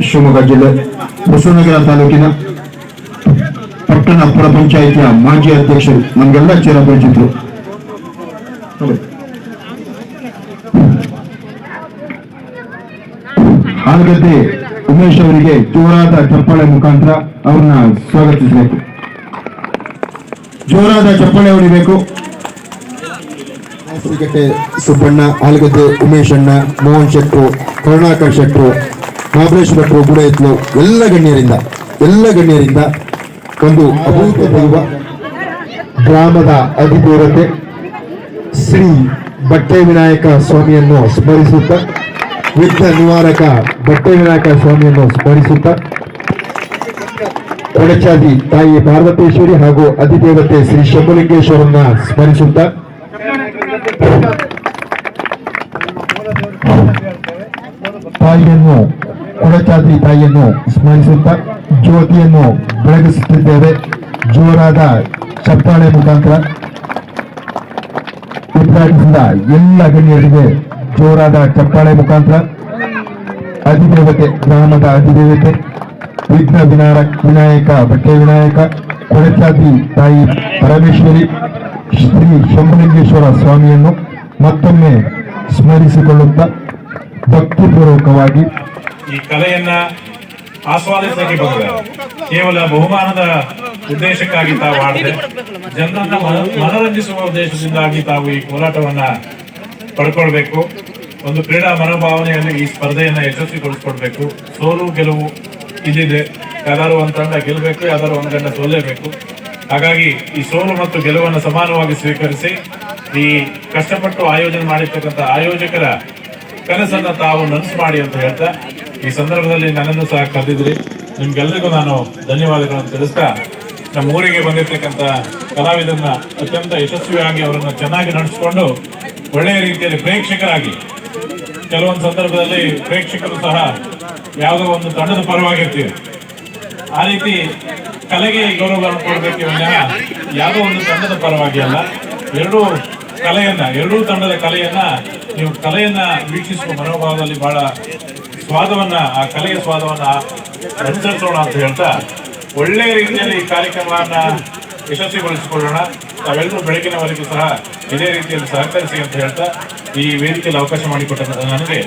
ಶಿವಮೊಗ್ಗ ಜಿಲ್ಲೆ ಬಸವನಗರ ತಾಲೂಕಿನ ಪಟ್ಟಣ ಪುರ ಪಂಚಾಯಿತಿಯ ಮಾಜಿ ಅಧ್ಯಕ್ಷರು, ನಮಗೆಲ್ಲ ಚಿರಪರಿಚಿತರು. ಆಲಗದ್ದೆ ಉಮೇಶ್ ಅವರಿಗೆ ಜೋರಾದ ಚಪ್ಪಾಳೆ ಮುಖಾಂತರ ಅವ್ರನ್ನ ಸ್ವಾಗತಿಸಬೇಕು. ಜೋರಾದ ಚಪ್ಪಾಳೆ ಹೊಡಿಬೇಕು. ಸುಬ್ಬಣ್ಣ, ಆಲಗದ್ದೆ ಉಮೇಶ್ ಅಣ್ಣ, ಮೋಹನ್ ಶೆಟ್ರು, ಕರುಣಾಕರ್ ಶೆಟ್ರು, ಮಹಾಬಲೇಶ್ ಭಟ್ರು, ಗುಡೈತ್ಲು, ಎಲ್ಲ ಗಣ್ಯರಿಂದ ಒಂದು ಅಭೂತಪೂರ್ವ ಗ್ರಾಮದ ಅಧಿದೇವತೆ ಶ್ರೀ ಬಟ್ಟೆ ವಿನಾಯಕ ಸ್ವಾಮಿಯನ್ನು ಸ್ಮರಿಸುತ್ತಾ, ವಿಘ್ನ ನಿವಾರಕ ಬಟ್ಟೆ ವಿನಾಯಕ ಸ್ವಾಮಿಯನ್ನು ಸ್ಮರಿಸುತ್ತಾ, ಕೊಡಚಾದಿ ತಾಯಿ ಪಾರ್ವತೇಶ್ವರಿ ಹಾಗೂ ಅಧಿದೇವತೆ ಶ್ರೀ ಶಂಭುಲಿಂಗೇಶ್ವರನ್ನ ಸ್ಮರಿಸುತ್ತಾ, ತಾಯಿಯನ್ನು ಕೊಡಚಾದಿ ತಾಯಿಯನ್ನು ಸ್ಮರಿಸುತ್ತಾ ಜ್ಯೋತಿಯನ್ನು ಬೆಳಗಿಸುತ್ತಿದ್ದೇವೆ. ಜೋರಾದ ಚಪ್ಪಾಳೆ ಮುಖಾಂತರ ಉದ್ಘಾಟಿಸಿದ ಎಲ್ಲ ಗಣ್ಯರಿಗೆ ಜೋರಾದ ಚಪ್ಪಾಳೆ ಮುಖಾಂತರ ಅಧಿದೇವತೆ, ಗ್ರಾಮದ ಅಧಿದೇವತೆ ವಿಘ್ನ ವಿನಾಯಕ ಬಟ್ಟೆ ವಿನಾಯಕ ಕೊಡಚಾದಿ ತಾಯಿ ಪರಮೇಶ್ವರಿ ಶ್ರೀ ಶಂಭುಲಿಂಗೇಶ್ವರ ಸ್ವಾಮಿಯನ್ನು ಮತ್ತೊಮ್ಮೆ ಸ್ಮರಿಸಿಕೊಳ್ಳುತ್ತಾ ಭಕ್ತಿಪೂರ್ವಕವಾಗಿ ಈ ಕಲೆಯನ್ನ ಆಸ್ವಾದಿಸಲಿಕ್ಕೆ ಬಂದಿದೆ. ಕೇವಲ ಬಹುಮಾನದ ಉದ್ದೇಶಕ್ಕಾಗಿ ತಾವು ಆಡದೆ ಜನರನ್ನ ಮನರಂಜಿಸುವ ಉದ್ದೇಶದಿಂದಾಗಿ ತಾವು ಈ ಕೋಲಾಟವನ್ನ ಪಡ್ಕೊಳ್ಬೇಕು. ಒಂದು ಕ್ರೀಡಾ ಮನೋಭಾವನೆಯಲ್ಲಿ ಈ ಸ್ಪರ್ಧೆಯನ್ನ ಯಶಸ್ವಿಗೊಳಿಸ್ಕೊಡ್ಬೇಕು. ಸೋಲು ಗೆಲುವು ಇಲ್ಲಿದೆ. ಯಾವ್ದಾದ್ರು ಒಂದ್ ತಂಡ ಗೆಲ್ಲಬೇಕು, ಯಾವ್ದಾದ್ರು ಒಂದ್ ತಂಡ ಸೋಲೇಬೇಕು. ಹಾಗಾಗಿ ಈ ಸೋಲು ಮತ್ತು ಗೆಲುವನ್ನು ಸಮಾನವಾಗಿ ಸ್ವೀಕರಿಸಿ ಈ ಕಷ್ಟಪಟ್ಟು ಆಯೋಜನೆ ಮಾಡಿರ್ತಕ್ಕಂಥ ಆಯೋಜಕರ ಕನಸನ್ನ ತಾವು ನನಸು ಮಾಡಿ ಅಂತ ಹೇಳ್ತಾ, ಈ ಸಂದರ್ಭದಲ್ಲಿ ನನ್ನನ್ನು ಸಹ ಕರೆದಿದ್ರಿ. ನಿಮ್ಗೆಲ್ಲರಿಗೂ ನಾನು ಧನ್ಯವಾದಗಳನ್ನು ತಿಳಿಸ್ತಾ, ನಮ್ಮ ಊರಿಗೆ ಬಂದಿರತಕ್ಕಂಥ ಕಲಾವಿದರನ್ನ ಅತ್ಯಂತ ಯಶಸ್ವಿಯಾಗಿ ಅವರನ್ನು ಚೆನ್ನಾಗಿ ನಡೆಸಿಕೊಂಡು ಒಳ್ಳೆಯ ರೀತಿಯಲ್ಲಿ ಪ್ರೇಕ್ಷಕರಾಗಿ, ಕೆಲವೊಂದು ಸಂದರ್ಭದಲ್ಲಿ ಪ್ರೇಕ್ಷಕರು ಸಹ ಯಾವುದೋ ಒಂದು ತಂಡದ ಪರವಾಗಿರ್ತೀವಿ, ಆ ರೀತಿ ಕಲೆಗೆ ಗೌರವವನ್ನು ಕೊಡಬೇಕು ವಿನಃ ಯಾವುದೋ ಒಂದು ತಂಡದ ಪರವಾಗಿ ಅಲ್ಲ. ಎರಡೂ ತಂಡದ ಕಲೆಯನ್ನ ನೀವು ಕಲೆಯನ್ನ ವೀಕ್ಷಿಸುವ ಮನೋಭಾವದಲ್ಲಿ ಬಹಳ ಸ್ವಾದವನ್ನ, ಆ ಕಲೆಯ ಸ್ವಾದವನ್ನ ಅನುಸರಿಸೋಣ ಅಂತ ಹೇಳ್ತಾ, ಒಳ್ಳೆಯ ರೀತಿಯಲ್ಲಿ ಈ ಕಾರ್ಯಕ್ರಮವನ್ನ ಯಶಸ್ವಿಗೊಳಿಸಿಕೊಳ್ಳೋಣ. ತಾವೆಲ್ಲರೂ ಬೆಳಗಿನವರೆಗೂ ಸಹ ಇದೇ ರೀತಿಯಲ್ಲಿ ಸಹಕರಿಸಿ ಅಂತ ಹೇಳ್ತಾ, ಈ ವೇದಿಕೆಯಲ್ಲಿ ಅವಕಾಶ ಮಾಡಿಕೊಟ್ಟಂತ ನನಗೆ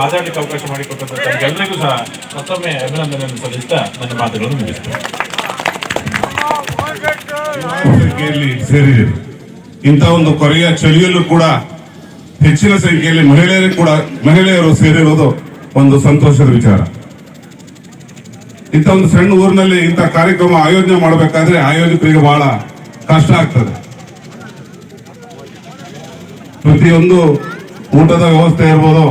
ಮಾತಾಡಲಿಕ್ಕೆ ಅವಕಾಶ ಮಾಡಿಕೊಟ್ಟಂತ ತಮಗೆಲ್ಲರಿಗೂ ಸಹ ಮತ್ತೊಮ್ಮೆ ಅಭಿನಂದನೆಯನ್ನು ಸಲ್ಲಿಸ್ತಾ ನನ್ನ ಮಾತುಗಳನ್ನು ಮುಗಿಸ್ತೇನೆ. ಸೇರಿದೆ. ಇಂಥ ಒಂದು ಕೊರೆಯ ಚಳಿಯಲ್ಲೂ ಕೂಡ ಹೆಚ್ಚಿನ ಸಂಖ್ಯೆಯಲ್ಲಿ ಮಹಿಳೆಯರು ಸೇರಿರೋದು ಒಂದು ಸಂತೋಷದ ವಿಚಾರ. ಇಂಥ ಒಂದು ಸಣ್ಣ ಊರಿನಲ್ಲಿ ಇಂಥ ಕಾರ್ಯಕ್ರಮ ಆಯೋಜನೆ ಮಾಡಬೇಕಾದ್ರೆ ಆಯೋಜಕರಿಗೆ ಬಹಳ ಕಷ್ಟ ಆಗ್ತದೆ. ಪ್ರತಿಯೊಂದು ಊಟದ ವ್ಯವಸ್ಥೆ ಇರ್ಬೋದು,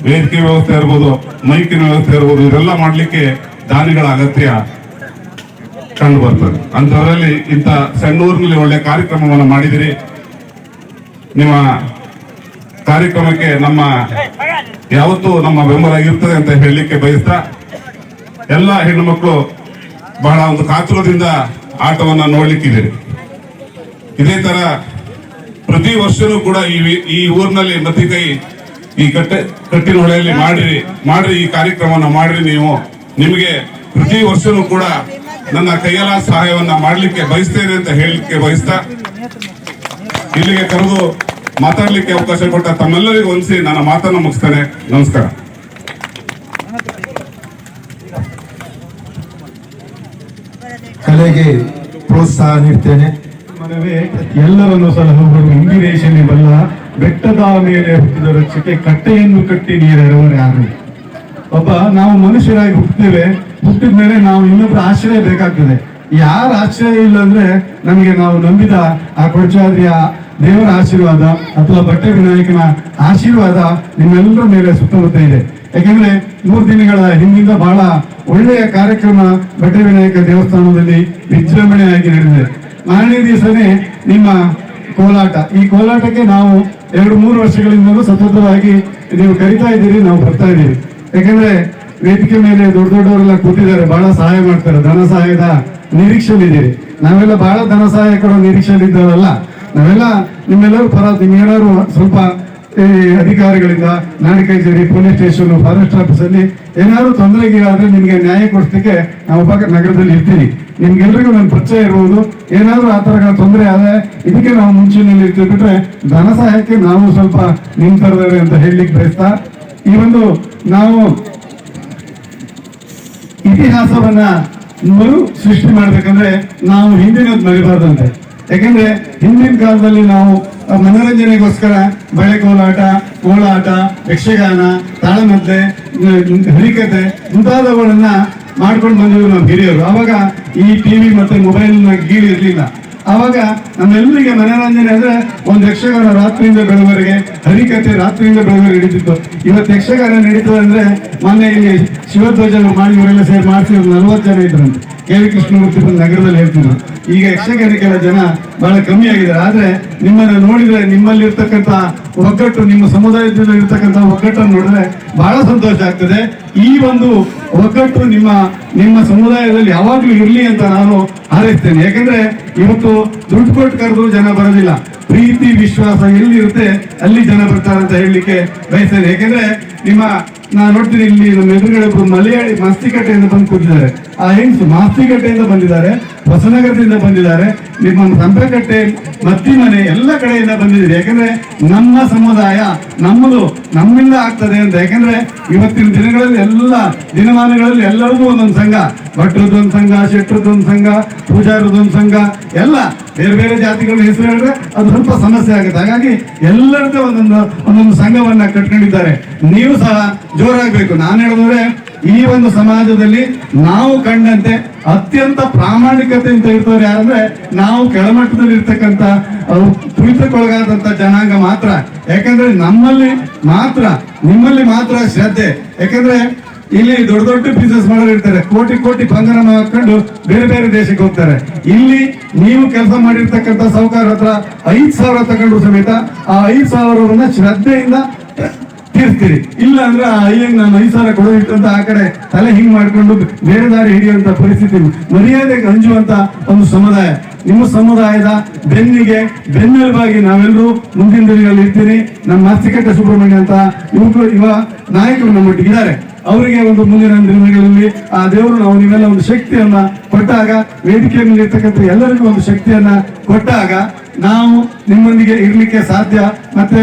ವೇದಿಕೆ ವ್ಯವಸ್ಥೆ ಇರ್ಬೋದು, ಮೈಕಿನ ವ್ಯವಸ್ಥೆ ಇರ್ಬೋದು, ಇದೆಲ್ಲ ಮಾಡ್ಲಿಕ್ಕೆ ದಾನಿಗಳ ಅಗತ್ಯ ಕಂಡು ಬರ್ತದೆ. ಅಂತವರಲ್ಲಿ ಇಂಥ ಸಣ್ಣ ಊರಿನಲ್ಲಿ ಒಳ್ಳೆ ಕಾರ್ಯಕ್ರಮವನ್ನು ಮಾಡಿದಿರಿ. ನಿಮ್ಮ ಕಾರ್ಯಕ್ರಮಕ್ಕೆ ಯಾವತ್ತೂ ನಮ್ಮ ಬೆಂಬಲ ಇರ್ತದೆ ಅಂತ ಹೇಳಲಿಕ್ಕೆ ಬಯಸ್ತಾ, ಎಲ್ಲ ಹೆಣ್ಣು ಮಕ್ಕಳು ಬಹಳ ಒಂದು ಕಾತುರದಿಂದ ಆಟವನ್ನ ನೋಡ್ಲಿಕ್ಕಿದ್ದೀರಿ. ಇದೇ ತರ ಪ್ರತಿ ವರ್ಷನೂ ಕೂಡ ಈ ಊರಿನಲ್ಲಿ ಮತ್ತಿಕೈ ಈ ಕಟ್ಟಿನ ಹೊಳೆಯಲ್ಲಿ ಮಾಡ್ರಿ ಈ ಕಾರ್ಯಕ್ರಮವನ್ನು ಮಾಡ್ರಿ. ನಿಮಗೆ ಪ್ರತಿ ವರ್ಷನೂ ಕೂಡ ನನ್ನ ಕೈಯಲ್ಲ ಸಹಾಯವನ್ನ ಮಾಡ್ಲಿಕ್ಕೆ ಬಯಸ್ತೇನೆ ಅಂತ ಹೇಳಲಿಕ್ಕೆ ಬಯಸ್ತಾ, ಇಲ್ಲಿಗೆ ಕರೆದು ಮಾತಾಡ್ಲಿಕ್ಕೆ ಅವಕಾಶ ಕೊಟ್ಟ ತಮ್ಮೆಲ್ಲರಿಗೂ ಹೊಂದಿಸಿ ನನ್ನ ಮಾತನ್ನು ಮುಗಿಸ್ತೇನೆ. ನಮಸ್ಕಾರ. ಕಲೆಗೆ ಪ್ರೋತ್ಸಾಹ ನೀಡ್ತೇನೆ. ಮನವೇ ಎಲ್ಲರನ್ನು ಸಲಹುವರು ಇಂದಿರೇಶನಿ ಬಲ್ಲ, ಬೆಟ್ಟದ ಮೇಲೆ ಹುಟ್ಟಿದ ರಕ್ಷಕ್ಕೆ ಕಟ್ಟೆಯನ್ನು ಕಟ್ಟಿ ನೀರೆರವರು ಯಾರು. ಒಬ್ಬ ನಾವು ಮನುಷ್ಯರಾಗಿ ಹುಟ್ಟುತ್ತೇವೆ, ಹುಟ್ಟಿದ ಮೇಲೆ ನಾವು ಇನ್ನೊಬ್ಬರ ಆಶ್ರಯ ಬೇಕಾಗ್ತದೆ. ಯಾರ ಆಶ್ರಯ ಇಲ್ಲ ಅಂದ್ರೆ ನಮಗೆ ನಾವು ನಂಬಿದ ಆ ಕೊಡಚಾದ್ರಿಯ ದೇವರ ಆಶೀರ್ವಾದ ಅಥವಾ ಬಟ್ಟೆ ವಿನಾಯಕನ ಆಶೀರ್ವಾದ ನಿಮ್ಮೆಲ್ಲರ ಮೇಲೆ ಸುತ್ತಮುತ್ತ ಇದೆ. ಯಾಕೆಂದ್ರೆ 3 ದಿನಗಳ ಹಿಂದಿಂದ ಬಹಳ ಒಳ್ಳೆಯ ಕಾರ್ಯಕ್ರಮ ಬಟ್ಟೆ ವಿನಾಯಕ ದೇವಸ್ಥಾನದಲ್ಲಿ ವಿಜೃಂಭಣೆಯಾಗಿ ನಡೆದಿದೆ. ಮಾರನೇ ದಿವಸನೇ ನಿಮ್ಮ ಕೋಲಾಟ. ಈ ಕೋಲಾಟಕ್ಕೆ ನಾವು 2-3 ವರ್ಷಗಳಿಂದಲೂ ಸತತವಾಗಿ ನೀವು ಕರಿತಾ ಇದ್ದೀರಿ, ನಾವು ಬರ್ತಾ ಇದ್ದೀವಿ. ಯಾಕಂದ್ರೆ ವೇದಿಕೆ ಮೇಲೆ ದೊಡ್ಡವರೆಲ್ಲ ಕೂತಿದ್ದಾರೆ, ಬಹಳ ಸಹಾಯ ಮಾಡ್ತಾರೆ. ಧನ ಸಹಾಯದ ನಿರೀಕ್ಷೆಯಲ್ಲಿದ್ದೀರಿ. ನಾವೆಲ್ಲ ಬಹಳ ಧನ ಸಹಾಯ ಕೊಡೋ ನಿರೀಕ್ಷೆಯಲ್ಲಿದ್ದಾರಲ್ಲ, ನಾವೆಲ್ಲ ನಿಮ್ಮೆಲ್ಲರೂ ನಿಮ್ಗೇನಾದ್ರು ಸ್ವಲ್ಪ ಈ ಅಧಿಕಾರಿಗಳಿಂದ ನಾಡಿ ಕಚೇರಿ, ಪೊಲೀಸ್ ಸ್ಟೇಷನ್, ಫಾರೆಸ್ಟ್ ಆಫೀಸ್ ಅಲ್ಲಿ ಏನಾದ್ರು ತೊಂದರೆಗೆ ಆದ್ರೆ ನಿಮ್ಗೆ ನ್ಯಾಯ ಕೊಡಿಸ್ಲಿಕ್ಕೆ ನಾವು ನಗರದಲ್ಲಿ ಇರ್ತೀವಿ. ನಿಮ್ಗೆಲ್ರಿಗೂ ನನ್ನ ಪರಿಚಯ ಇರ್ಬೋದು. ಏನಾದ್ರೂ ಆ ತರ ತೊಂದರೆ ಆದ್ರೆ ಇದಕ್ಕೆ ನಾವು ಮುಂಚೂಣಿಯಲ್ಲಿ ಇರ್ತೀವಿ. ಬಿಟ್ರೆ ಧನ ಸಹಾಯಕ್ಕೆ ನಾವು ಸ್ವಲ್ಪ ನಿಂತರದೇವೆ ಅಂತ ಹೇಳಲಿಕ್ಕೆ ಬಯಸ್ತಾ, ಈ ಒಂದು ನಾವು ಇತಿಹಾಸವನ್ನ ಮರು ಸೃಷ್ಟಿ ಮಾಡ್ಬೇಕಂದ್ರೆ ನಾವು ಹಿಂದಿನದ್ದು ಮರಿಬಾರ್ದಂತೆ. ಯಾಕಂದ್ರೆ ಹಿಂದಿನ ಕಾಲದಲ್ಲಿ ನಾವು ಮನೋರಂಜನೆಗೋಸ್ಕರ ಬಳೆ ಕೋಲಾಟ, ಕೋಲಾಟ, ಯಕ್ಷಗಾನ, ತಾಳಮದ್ದೆ, ಹರಿಕತೆ ಮುಂತಾದವುಗಳನ್ನ ಮಾಡ್ಕೊಂಡು ಬಂದಿದ್ರು ನಮ್ಮ ಹಿರಿಯರು. ಅವಾಗ ಈ ಟಿವಿ ಮತ್ತೆ ಮೊಬೈಲ್ ಗೀಳಿ ಇರ್ಲಿಲ್ಲ. ಅವಾಗ ನಮ್ಮೆಲ್ಲರಿಗೆ ಮನೋರಂಜನೆ ಅಂದ್ರೆ ಒಂದು ಯಕ್ಷಗಾನ ರಾತ್ರಿಯಿಂದ ಬೆಳವರೆಗೆ, ಹರಿಕತೆ ರಾತ್ರಿಯಿಂದ ಬೆಳವರೆಗೆ ನಡೀತಿತ್ತು. ಇವತ್ತು ಯಕ್ಷಗಾನ ನಡೀತದೆ ಅಂದ್ರೆ ಮೊನ್ನೆ ಇಲ್ಲಿ ಶಿವಧ್ವಜ ಮಾಡಿ ಇವರೆಲ್ಲ ಸೇರಿ ಮಾಡಿಸಿದ್ರು 40 ಜನ ಇದ್ರಂತೆ. ಕೆ ವಿ ಕೃಷ್ಣಮೂರ್ತಿ ನಗರದಲ್ಲಿ ಹೇಳ್ತಿದ್ರು. ಈಗ ಯಕ್ಷಗಾನಕ್ಕೆಲ್ಲ ಜನ ಬಹಳ ಕಮ್ಮಿ ಆಗಿದ್ದಾರೆ. ಆದ್ರೆ ನಿಮ್ಮನ್ನ ನೋಡಿದ್ರೆ, ನಿಮ್ಮಲ್ಲಿ ಇರ್ತಕ್ಕಂಥ ಒಗ್ಗಟ್ಟು, ನಿಮ್ಮ ಸಮುದಾಯದಲ್ಲಿ ಇರ್ತಕ್ಕಂಥ ಒಗ್ಗಟ್ಟನ್ನು ನೋಡಿದ್ರೆ ಬಹಳ ಸಂತೋಷ ಆಗ್ತದೆ. ಈ ಒಂದು ಒಗ್ಗಟ್ಟು ನಿಮ್ಮ ಸಮುದಾಯದಲ್ಲಿ ಯಾವಾಗ್ಲೂ ಇರ್ಲಿ ಅಂತ ನಾನು ಹಾರೈಸ್ತೇನೆ. ಯಾಕಂದ್ರೆ ಇವತ್ತು ದುಡ್ಡು ಕೊಟ್ಟು ಕರೆದ್ರು ಜನ ಬರೋದಿಲ್ಲ. ಪ್ರೀತಿ, ವಿಶ್ವಾಸ ಎಲ್ಲಿರುತ್ತೆ ಅಲ್ಲಿ ಜನ ಬರ್ತಾರೆ ಅಂತ ಹೇಳಲಿಕ್ಕೆ ಬಯಸ್ತೇನೆ. ಯಾಕಂದ್ರೆ ನಾನು ನೋಡ್ತೀನಿ ಇಲ್ಲಿ ನಮ್ಮ ಎದುರುಗಡೆ ಒಬ್ರು ಮಲಯಾಳಿ ಮಾಸ್ತಿಕಟ್ಟೆಯಿಂದ ಬಂದು ಕೂತಿದ್ದಾರೆ. ಆ ಹೆಂಗ್ಸು ಮಾಸ್ತಿಕಟ್ಟೆಯಿಂದ ಬಂದಿದ್ದಾರೆ, ಹೊಸನಗರದಿಂದ ಬಂದಿದ್ದಾರೆ, ನಿಮ್ಮ ಸಂಪೆಕಟ್ಟೆ, ಮತ್ತಿಮನೆ ಎಲ್ಲ ಕಡೆಯಿಂದ ಬಂದಿದ್ದೀರಿ. ಯಾಕಂದ್ರೆ ನಮ್ಮ ಸಮುದಾಯ ನಮ್ಮಿಂದ ಆಗ್ತದೆ ಅಂತ. ಯಾಕಂದ್ರೆ ಇವತ್ತಿನ ದಿನಗಳಲ್ಲಿ ಎಲ್ಲ ದಿನಮಾನಗಳಲ್ಲಿ ಎಲ್ಲರಿಗೂ ಒಂದೊಂದು ಸಂಘ, ಭಟ್ರದೊಂದು ಸಂಘ, ಶೆಟ್ರದೊಂದು ಸಂಘ, ಪೂಜಾರದೊಂದು ಸಂಘ, ಎಲ್ಲ ಬೇರೆ ಬೇರೆ ಜಾತಿಗಳ ಹೆಸರು ಹೇಳಿದ್ರೆ ಅದು ಸ್ವಲ್ಪ ಸಮಸ್ಯೆ ಆಗುತ್ತೆ. ಹಾಗಾಗಿ ಎಲ್ಲರದ್ದು ಒಂದೊಂದು ಸಂಘವನ್ನ ಕಟ್ಕೊಂಡಿದ್ದಾರೆ. ನೀವು ಸಹ ಜೋರಾಗಬೇಕು. ನಾನು ಹೇಳಿದ್ರೆ ಈ ಒಂದು ಸಮಾಜದಲ್ಲಿ ನಾವು ಕಂಡಂತೆ ಅತ್ಯಂತ ಪ್ರಾಮಾಣಿಕತೆಯಿಂದ ಇರ್ತವ್ರು ಯಾರಂದ್ರೆ ನಾವು ಕೆಳಮಟ್ಟದಲ್ಲಿ ಇರ್ತಕ್ಕಂಥ ತುಳಿತಕ್ಕೊಳಗಾದಂತ ಜನಾಂಗ ಮಾತ್ರ. ಯಾಕಂದ್ರೆ ನಿಮ್ಮಲ್ಲಿ ಮಾತ್ರ ಶ್ರದ್ಧೆ. ಯಾಕಂದ್ರೆ ಇಲ್ಲಿ ದೊಡ್ಡ ದೊಡ್ಡ ಬಿಸ್ನೆಸ್ ಮಾಡೋರು ಇರ್ತಾರೆ, ಕೋಟಿ ಕೋಟಿ ಬಂಗಾರ ಹಾಕೊಂಡು ಬೇರೆ ಬೇರೆ ದೇಶಕ್ಕೆ ಹೋಗ್ತಾರೆ. ಇಲ್ಲಿ ನೀವು ಕೆಲಸ ಮಾಡಿರ್ತಕ್ಕಂಥ ಸಾಹುಕಾರ ಹತ್ರ 5,000 ತಗೊಂಡ್ರು ಸಮೇತ ಆ 5,000 ಶ್ರದ್ಧೆಯಿಂದ ತೀರ್ಸ್ತೀರಿ. ಇಲ್ಲ ಅಂದ್ರೆ ಆ ಅಯ್ಯಂಗ್ ನಾನು 5,000 ಕೊಡೋದಿತ್ತು ಅಂತ ಆ ಕಡೆ ತಲೆ ಹಿಂಗ್ ಮಾಡ್ಕೊಂಡು ಬೇರೆ ದಾರಿ ಹಿಡಿಯುವಂತ ಪರಿಸ್ಥಿತಿ, ಮರ್ಯಾದೆಗೆ ಅಂಜುವಂತ ಒಂದು ಸಮುದಾಯ. ನಿಮ್ಮ ಸಮುದಾಯದ ಬೆನ್ನೆಲುಬಾಗಿ ನಾವೆಲ್ಲರೂ ಮುಂದಿನ ದಿನಗಳಲ್ಲಿ ಇರ್ತೀನಿ. ನಮ್ಮ ಮಾಸ್ತಿಕಟ್ಟೆ ಸುಬ್ರಹ್ಮಣ್ಯ ಅಂತ ಯುವ ನಾಯಕರು ನಮ್ಮೊಟ್ಟಿಗಿದ್ದಾರೆ. ಅವರಿಗೆ ಒಂದು ಮುಂದಿನ ದಿನಗಳಲ್ಲಿ ಆ ದೇವರು ನೀವೆಲ್ಲ ಒಂದು ಶಕ್ತಿಯನ್ನ ಕೊಟ್ಟಾಗ, ವೇದಿಕೆಯ ಮೇಲೆ ಇರ್ತಕ್ಕಂಥ ಎಲ್ಲರಿಗೂ ಒಂದು ಶಕ್ತಿಯನ್ನ ಕೊಟ್ಟಾಗ ನಾವು ನಿಮ್ಮೊಂದಿಗೆ ಇರ್ಲಿಕ್ಕೆ ಸಾಧ್ಯ. ಮತ್ತೆ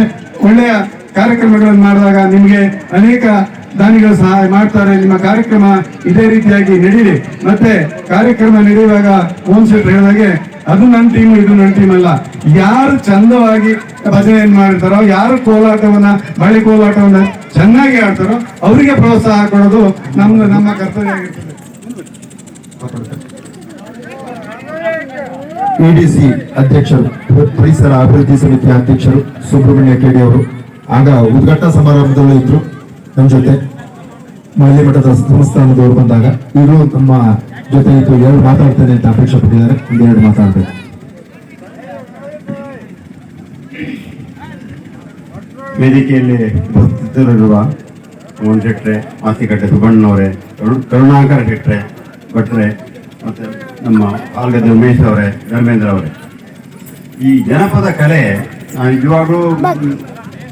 ಒಳ್ಳೆಯ ಕಾರ್ಯಕ್ರಮಗಳನ್ನು ಮಾಡಿದಾಗ ನಿಮಗೆ ಅನೇಕ ದಾನಿಗಳು ಸಹಾಯ ಮಾಡ್ತಾರೆ. ನಿಮ್ಮ ಕಾರ್ಯಕ್ರಮ ಇದೇ ರೀತಿಯಾಗಿ ನಡೀಲಿ. ಮತ್ತೆ ಕಾರ್ಯಕ್ರಮ ನಡೆಯುವಾಗ ಓನ್ ಸೆಟ್ ಹೇಳಿದಾಗೆ ಅದು ನನ್ನ ಟೀಮ್, ಇದು ನನ್ನ ಟೀಮ್ ಅಲ್ಲ. ಯಾರು ಚಂದವಾಗಿ ಭಜನೆಯನ್ನು ಮಾಡಿರ್ತಾರೋ, ಯಾರು ಬಳೆ ಕೋಲಾಟವನ್ನ ಚೆನ್ನಾಗಿ ಆಡ್ತಾರೋ ಅವರಿಗೆ ಪ್ರೋತ್ಸಾಹ ಕೊಡೋದು ನಮ್ಮ ಕರ್ತವ್ಯ ಆಗಿರ್ತದೆ. ಎಡಿಸಿ ಅಧ್ಯಕ್ಷರು, ಪರಿಸರ ಅಭಿವೃದ್ಧಿ ಸಮಿತಿಯ ಅಧ್ಯಕ್ಷರು ಸುಬ್ರಹ್ಮಣ್ಯ ಕೆಡಿ ಅವರು ಆಗ ಉದ್ಘಾಟನಾ ಸಮಾರಂಭದಲ್ಲೂ ಇದ್ರು ನಮ್ಮ ಜೊತೆ. ಮಹಿಳೆ ಮಠದ ಸಂಸ್ಥಾನದವರು ಬಂದಾಗ ಇವರು ನಮ್ಮ ಜೊತೆ ಇದ್ದು 2 ಮಾತಾಡ್ತೇನೆ ಅಂತ ಅಪೇಕ್ಷೆ ಪಟ್ಟಿದ್ದಾರೆ. 2 ಮಾತಾಡ್ಬೇಕು. ವೇದಿಕೆಯಲ್ಲಿ ಉಪಸ್ಥಿತರಿರುವ ಮೋಹನ್ ಶೆಟ್ರೆ, ಮಾಸ್ತಿಕಟ್ಟೆ ಸುಬ್ಬಣ್ಣನವರೇ, ಕರುಣಾಕರ ಶೆಟ್ರೆ ಭಟ್ರೆ, ಮತ್ತೆ ನಮ್ಮ ಆಲ್ಗದ್ದೆ ಉಮೇಶ್ ಅವರೇ, ಧರ್ಮೇಂದ್ರ ಅವರೇ, ಈ ಜನಪದ ಕಲೆ ನಿಜವಾಗ್ಲೂ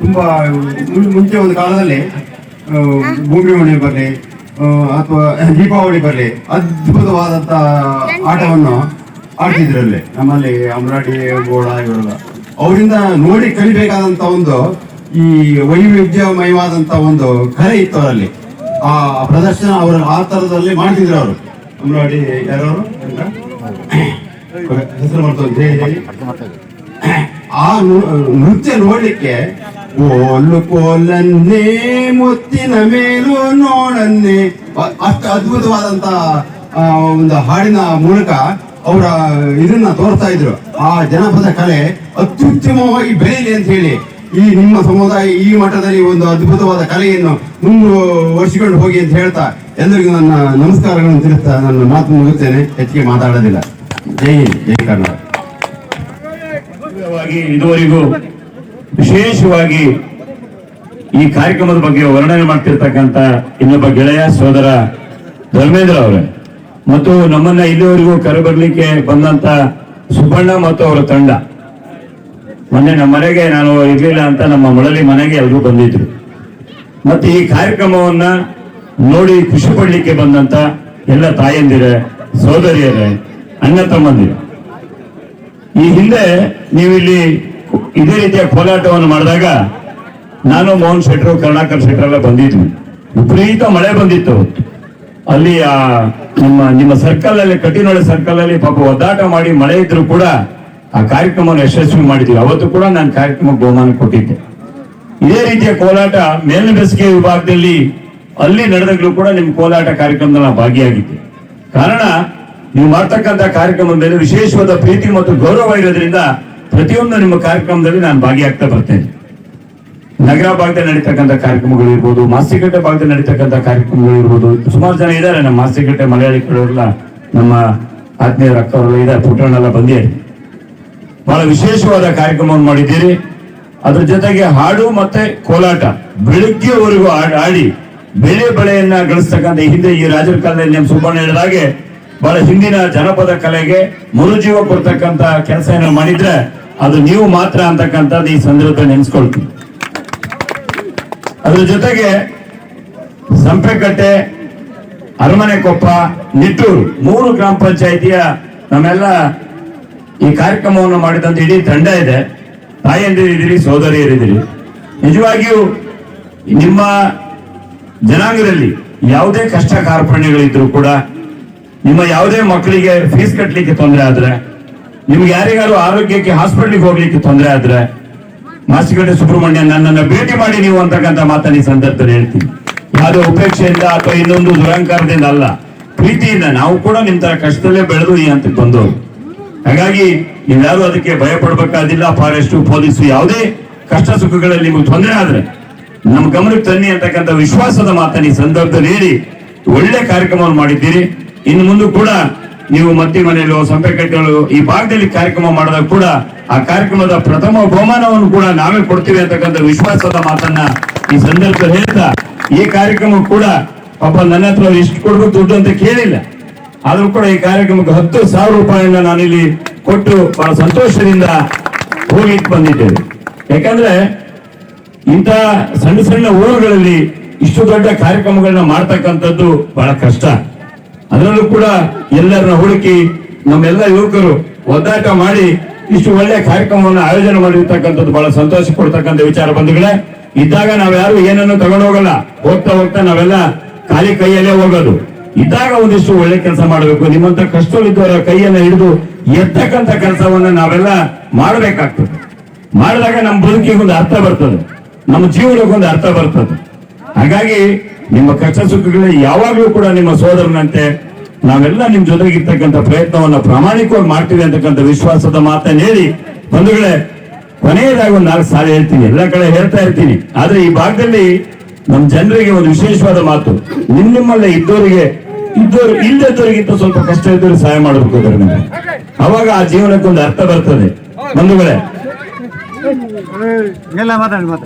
ತುಂಬಾ ಮುಂಚೆ ಒಂದು ಕಾಲದಲ್ಲಿ ಭೂಮಿ ಹುಣ್ಣಿ ಬರಲಿ ಅಥವಾ ದೀಪಾವಳಿ ಬರಲಿ ಅದ್ಭುತವಾದಂತ ಆಟವನ್ನು ಆಡ್ತಿದ್ರಲ್ಲಿ. ನಮ್ಮಲ್ಲಿ ಅಮರಾಡಿ, ಗೋಳ ಇವರೆಲ್ಲ ಅವರಿಂದ ನೋಡಿ ಕಲಿಬೇಕಾದಂತ ಒಂದು ಈ ವೈವಿಧ್ಯಮಯವಾದಂತ ಒಂದು ಕಲೆ ಇತ್ತು ಅವರಲ್ಲಿ. ಆ ಪ್ರದರ್ಶನ ಅವರು ಆ ತರದಲ್ಲಿ ಮಾಡ್ತಿದ್ರು. ಅವರು ಅಮರಾಡಿ ಯಾರವರು ಹೆಸರು ಮಾಡ್ತಾರೆ, ಆ ನೃತ್ಯ ನೋಡ್ಲಿಕ್ಕೆ ಕೋಲನ್ನೇ ಮುತ್ತಿನ ಮೇಲೂ ನೋಡನ್ನೇ ಅಷ್ಟು ಅದ್ಭುತವಾದಂತ ಒಂದು ಹಾಡಿನ ಮೂಲಕ ಅವರ ಇದನ್ನ ತೋರ್ತಾ ಇದ್ರು. ಆ ಜನಪದ ಕಲೆ ಅತ್ಯುತ್ತಮವಾಗಿ ಬೆಳೆಯಲಿ ಅಂತ ಹೇಳಿ ಈ ನಿಮ್ಮ ಸಮುದಾಯ ಈ ಮಠದಲ್ಲಿ ಒಂದು ಅದ್ಭುತವಾದ ಕಲೆಯನ್ನು ಮುಂದುವರಿಸಿಕೊಂಡು ಹೋಗಿ ಅಂತ ಹೇಳ್ತಾ ಎಲ್ಲರಿಗೂ ನನ್ನ ನಮಸ್ಕಾರಗಳನ್ನು ತಿಳಿಸ್ತಾ ನನ್ನ ಮಾತು ಮುಗಿಸ್ತೇನೆ. ಹೆಚ್ಚಿಗೆ ಮಾತಾಡೋದಿಲ್ಲ. ಜೈ ಹಿಂದ್, ಜೈ ಕರ್ನಾಟಕ. ಇದುವರೆಗೂ ವಿಶೇಷವಾಗಿ ಈ ಕಾರ್ಯಕ್ರಮದ ಬಗ್ಗೆ ವರ್ಣನೆ ಮಾಡ್ತಿರ್ತಕ್ಕಂಥ ಇನ್ನೊಬ್ಬ ಗೆಳೆಯ ಸೋದರ ಧರ್ಮೇಂದ್ರ ಅವರೇ ಮತ್ತು ನಮ್ಮನ್ನ ಇಲ್ಲಿವರೆಗೂ ಕರೆಬರ್ಲಿಕ್ಕೆ ಬಂದಂತ ಸುಬ್ಬಣ್ಣ ಮತ್ತು ಅವರ ತಂಡ ಮೊನ್ನೆ ನಮ್ಮ ಮನೆಗೆ ನಾನು ಇರ್ಲಿಲ್ಲ ಅಂತ ನಮ್ಮ ಮೊಳಲಿ ಮನೆಗೆ ಎಲ್ಲರೂ ಬಂದಿದ್ರು. ಮತ್ತೆ ಈ ಕಾರ್ಯಕ್ರಮವನ್ನ ನೋಡಿ ಖುಷಿ ಪಡ್ಲಿಕ್ಕೆ ಬಂದಂತ ಎಲ್ಲ ತಾಯಂದಿರೇ, ಸೋದರಿಯರೇ, ಅಣ್ಣ ತಮ್ಮಂದಿರು, ಈ ಹಿಂದೆ ನೀವು ಇಲ್ಲಿ ಇದೇ ರೀತಿಯ ಕೋಲಾಟವನ್ನು ಮಾಡಿದಾಗ ನಾನು ಮೋಹನ್ ಶೆಟ್ರು, ಕರುಣಾಕರ್ ಶೆಟ್ರು ಎಲ್ಲ ಬಂದಿದ್ವಿ. ವಿಪರೀತ ಮಳೆ ಬಂದಿತ್ತು ಅಲ್ಲಿ. ನಿಮ್ಮ ಸರ್ಕಲ್ ಅಲ್ಲಿ, ಕಟ್ಟಿನೊಳೆ ಸರ್ಕಲ್ ಅಲ್ಲಿ ಪಾಪ ಒದ್ದಾಟ ಮಾಡಿ ಮಳೆ ಇದ್ರು ಕೂಡ ಆ ಕಾರ್ಯಕ್ರಮವನ್ನು ಯಶಸ್ವಿ ಮಾಡಿದ್ವಿ. ಅವತ್ತು ಕೂಡ ನಾನು ಕಾರ್ಯಕ್ರಮಕ್ಕೆ ಬಹುಮಾನ ಕೊಟ್ಟಿದ್ದೆ. ಇದೇ ರೀತಿಯ ಕೋಲಾಟ ಮೇಲಿನ ಬೇಸಿಗೆ ವಿಭಾಗದಲ್ಲಿ ಅಲ್ಲಿ ನಡೆದಾಗಲೂ ಕೂಡ ನಿಮ್ಮ ಕೋಲಾಟ ಕಾರ್ಯಕ್ರಮದಲ್ಲಿ ನಾನು ಭಾಗಿಯಾಗಿದ್ದೆ. ಕಾರಣ ನೀವು ಮಾಡ್ತಕ್ಕಂಥ ಕಾರ್ಯಕ್ರಮದ ಮೇಲೆ ವಿಶೇಷವಾದ ಪ್ರೀತಿ ಮತ್ತು ಗೌರವ ಇರೋದ್ರಿಂದ ಪ್ರತಿಯೊಂದು ನಿಮ್ಮ ಕಾರ್ಯಕ್ರಮದಲ್ಲಿ ನಾನು ಭಾಗಿಯಾಗ್ತಾ ಬರ್ತೇನೆ. ನಗರ ಭಾಗದಲ್ಲಿ ನಡೀತಕ್ಕಂಥ ಕಾರ್ಯಕ್ರಮಗಳು ಇರ್ಬೋದು, ಮಾಸ್ತಿಕಟ್ಟೆ ಭಾಗದಲ್ಲಿ ನಡೀತಕ್ಕಂಥ ಕಾರ್ಯಕ್ರಮಗಳು ಇರ್ಬೋದು. ಸುಮಾರು ಜನ ಇದ್ದಾರೆ ನಮ್ಮ ಮಾಸ್ತಿಕಟ್ಟೆ ಮಲಯಾಳಿ ಕಡೆಯವರೆಲ್ಲ, ನಮ್ಮ ಆತ್ಮೀಯರ ಅಕ್ಕವರೆಲ್ಲ ಇದ್ದಾರೆ, ಪುಟ್ಟಣ್ಣೆಲ್ಲ ಬಂದಿದ್ದಾರೆ. ಬಹಳ ವಿಶೇಷವಾದ ಕಾರ್ಯಕ್ರಮವನ್ನು ಮಾಡಿದ್ದೀರಿ. ಅದ್ರ ಜೊತೆಗೆ ಹಾಡು ಮತ್ತೆ ಕೋಲಾಟ ಬೆಳಗ್ಗೆವರೆಗೂ ಆಡಿ ಬೆಳೆಯನ್ನ ಗಳಿಸ್ತಕ್ಕಂಥ ಹಿಂದೆ ಈ ರಾಜರ ಕಾಲದಲ್ಲಿ ನಮ್ಮ ಸುಬ್ಬಣ್ಣ ಹೇಳಿದಾಗೆ ಬಹಳ ಹಿಂದಿನ ಜನಪದ ಕಲೆಗೆ ಮರುಜೀವ ಕೊಡ್ತಕ್ಕಂಥ ಕೆಲಸ ಏನಾದ್ರು ಮಾಡಿದ್ರೆ ಅದು ನೀವು ಮಾತ್ರ ಅಂತಕ್ಕಂಥದ್ದು ಈ ಸಂದರ್ಭದಲ್ಲಿ ನೆನೆಸ್ಕೊಳ್ತೀವಿ. ಅದ್ರ ಜೊತೆಗೆ ಸಂಪೆಕಟ್ಟೆ, ಅರಮನೆಕೊಪ್ಪ, ನಿಟ್ಟೂರು 3 ಗ್ರಾಮ ಪಂಚಾಯಿತಿಯ ನಮ್ಮೆಲ್ಲ ಈ ಕಾರ್ಯಕ್ರಮವನ್ನು ಮಾಡಿದಂತ ಇಡೀ ತಂಡ ಇದೆ. ತಾಯಂದಿರಿದ್ದೀರಿ, ಸೋದರಿಯರಿದ್ದೀರಿ. ನಿಜವಾಗಿಯೂ ನಿಮ್ಮ ಜನಾಂಗದಲ್ಲಿ ಯಾವುದೇ ಕಷ್ಟ ಕಾರ್ಪಣ್ಯಗಳಿದ್ರು ಕೂಡ, ನಿಮ್ಮ ಯಾವುದೇ ಮಕ್ಕಳಿಗೆ ಫೀಸ್ ಕಟ್ಟಲಿಕ್ಕೆ ತೊಂದರೆ ಆದ್ರೆ, ನಿಮ್ಗೆ ಯಾರಿಗಾರು ಆರೋಗ್ಯಕ್ಕೆ ಹಾಸ್ಪಿಟ್ಲಿಗೆ ಹೋಗ್ಲಿಕ್ಕೆ ತೊಂದರೆ ಆದ್ರೆ ಮಾಸ್ತಿಕಟ್ಟೆ ಸುಬ್ರಹ್ಮಣ್ಯ ನನ್ನನ್ನು ಭೇಟಿ ಮಾಡಿ ನೀವು ಅಂತಕ್ಕಂಥ ಮಾತನ್ನ ಈ ಸಂದರ್ಭದಲ್ಲಿ ಹೇಳ್ತೀನಿ. ಯಾವುದೇ ಉಪೇಕ್ಷೆಯಿಂದ ಅಥವಾ ಇನ್ನೊಂದು ದುರಂಕಾರದಿಂದ ಅಲ್ಲ, ಪ್ರೀತಿಯಿಂದ. ನಾವು ಕೂಡ ನಿಮ್ ತರ ಕಷ್ಟದಲ್ಲೇ ಬೆಳೆದು ಈ ಹಂತಕ್ಕೆ ಬಂದವರು. ಹಾಗಾಗಿ ನೀವ್ಯಾರು ಅದಕ್ಕೆ ಭಯ ಪಡ್ಬೇಕಾದಿಲ್ಲ. ಫಾರೆಸ್ಟ್, ಪೊಲೀಸು ಯಾವುದೇ ಕಷ್ಟ ಸುಖಗಳಲ್ಲಿ ನಿಮಗೆ ತೊಂದರೆ ಆದ್ರೆ ನಮ್ಮ ಗಮನಕ್ಕೆ ತನ್ನಿ ಅಂತಕ್ಕಂಥ ವಿಶ್ವಾಸದ ಮಾತನ್ನ ಈ ಸಂದರ್ಭದಲ್ಲಿ ಹೇಳಿ ಒಳ್ಳೆ ಕಾರ್ಯಕ್ರಮವನ್ನು ಮಾಡಿದ್ದೀರಿ. ಇನ್ನು ಮುಂದೆ ಕೂಡ ನೀವು ಮತ್ತಿ ಮನೆಯಲ್ಲೋ, ಸಂಪೆಕಟ್ಟೆಗಳು ಈ ಭಾಗದಲ್ಲಿ ಕಾರ್ಯಕ್ರಮ ಮಾಡಿದಾಗ ಕೂಡ ಆ ಕಾರ್ಯಕ್ರಮದ ಪ್ರಥಮ ಬಹುಮಾನವನ್ನು ಕೂಡ ನಾವೇ ಕೊಡ್ತೀವಿ ಅಂತಕ್ಕಂಥ ವಿಶ್ವಾಸದ ಮಾತನ್ನ ಈ ಸಂದರ್ಭದಲ್ಲಿ ಹೇಳ್ತಾ, ಈ ಕಾರ್ಯಕ್ರಮ ಕೂಡ ಪಾಪ ನನ್ನ ಹತ್ರ ಎಷ್ಟು ಕೊಡ್ಬೇಕು ದುಡ್ಡು ಅಂತ ಕೇಳಿಲ್ಲ, ಆದ್ರೂ ಕೂಡ ಈ ಕಾರ್ಯಕ್ರಮಕ್ಕೆ 10,000 ರೂಪಾಯಿಯನ್ನ ನಾನಿಲ್ಲಿ ಕೊಟ್ಟು ಬಹಳ ಸಂತೋಷದಿಂದ ಹೋಗ್ಲಿಕ್ಕೆ ಬಂದಿದ್ದೇವೆ. ಯಾಕಂದ್ರೆ ಇಂಥ ಸಣ್ಣ ಸಣ್ಣ ಊರುಗಳಲ್ಲಿ ಇಷ್ಟು ದೊಡ್ಡ ಕಾರ್ಯಕ್ರಮಗಳನ್ನ ಮಾಡ್ತಕ್ಕಂಥದ್ದು ಬಹಳ ಕಷ್ಟ. ಅದರಲ್ಲೂ ಕೂಡ ಎಲ್ಲರನ್ನ ಹುಡುಕಿ ನಮ್ಮೆಲ್ಲ ಯುವಕರು ಒದ್ದಾಟ ಮಾಡಿ ಇಷ್ಟು ಒಳ್ಳೆ ಕಾರ್ಯಕ್ರಮವನ್ನು ಆಯೋಜನೆ ಮಾಡಿರ್ತಕ್ಕಂಥದ್ದು ಬಹಳ ಸಂತೋಷ ಕೊಡ್ತಕ್ಕಂಥ ವಿಚಾರ. ಬಂಧುಗಳೇ, ಇದ್ದಾಗ ನಾವ್ಯಾರು ಏನನ್ನು ತಗೊಂಡು ಹೋಗಲ್ಲ, ಹೋಗ್ತಾ ಹೋಗ್ತಾ ನಾವೆಲ್ಲ ಖಾಲಿ ಕೈಯಲ್ಲೇ ಹೋಗೋದು. ಇದ್ದಾಗ ಒಂದಿಷ್ಟು ಒಳ್ಳೆ ಕೆಲಸ ಮಾಡಬೇಕು. ನಿಮ್ಮಂತ ಕಷ್ಟವಿದ್ದವರ ಕೈಯನ್ನ ಹಿಡಿದು ಎತ್ತಕ್ಕಂಥ ಕೆಲಸವನ್ನ ನಾವೆಲ್ಲ ಮಾಡಬೇಕಾಗ್ತದೆ. ಮಾಡಿದಾಗ ನಮ್ಮ ಬದುಕಿಗೊಂದು ಅರ್ಥ ಬರ್ತದೆ, ನಮ್ಮ ಜೀವನಕ್ಕೊಂದು ಅರ್ಥ ಬರ್ತದೆ. ಹಾಗಾಗಿ ನಿಮ್ಮ ಕಷ್ಟ ಸುಖಗಳಲ್ಲಿ ಯಾವಾಗಲೂ ಕೂಡ ನಿಮ್ಮ ಸೋದರನಂತೆ ನಾವೆಲ್ಲ ನಿಮ್ ಜೊತೆಗಿರ್ತಕ್ಕಂಥ ಪ್ರಯತ್ನವನ್ನ ಪ್ರಾಮಾಣಿಕವಾಗಿ ಮಾಡ್ತೀವಿ ಅಂತಕ್ಕಂಥ ವಿಶ್ವಾಸದ ಮಾತನ್ನ ಹೇಳಿ, ಬಂಧುಗಳೇ, ಕೊನೆಯದಾಗಿ ಒಂದು 4 ಸಾಲ ಹೇಳ್ತೀನಿ. ಎಲ್ಲ ಕಡೆ ಹೇಳ್ತಾ ಇರ್ತೀನಿ, ಆದ್ರೆ ಈ ಭಾಗದಲ್ಲಿ ನಮ್ಮ ಜನರಿಗೆ ಒಂದು ವಿಶೇಷವಾದ ಮಾತು, ನಿಮ್ಮಲ್ಲೇ ಇದ್ದವರಿಗೆ ಇಲ್ಲದವರಿಗಿಂತ ಸ್ವಲ್ಪ ಕಷ್ಟ ಇದ್ದವ್ರಿಗೆ ಸಹಾಯ ಮಾಡಬೇಕು. ಅದರಿಂದ ಅವಾಗ ಆ ಜೀವನಕ್ಕೊಂದು ಅರ್ಥ ಬರ್ತದೆ. ಬಂಧುಗಳೇ,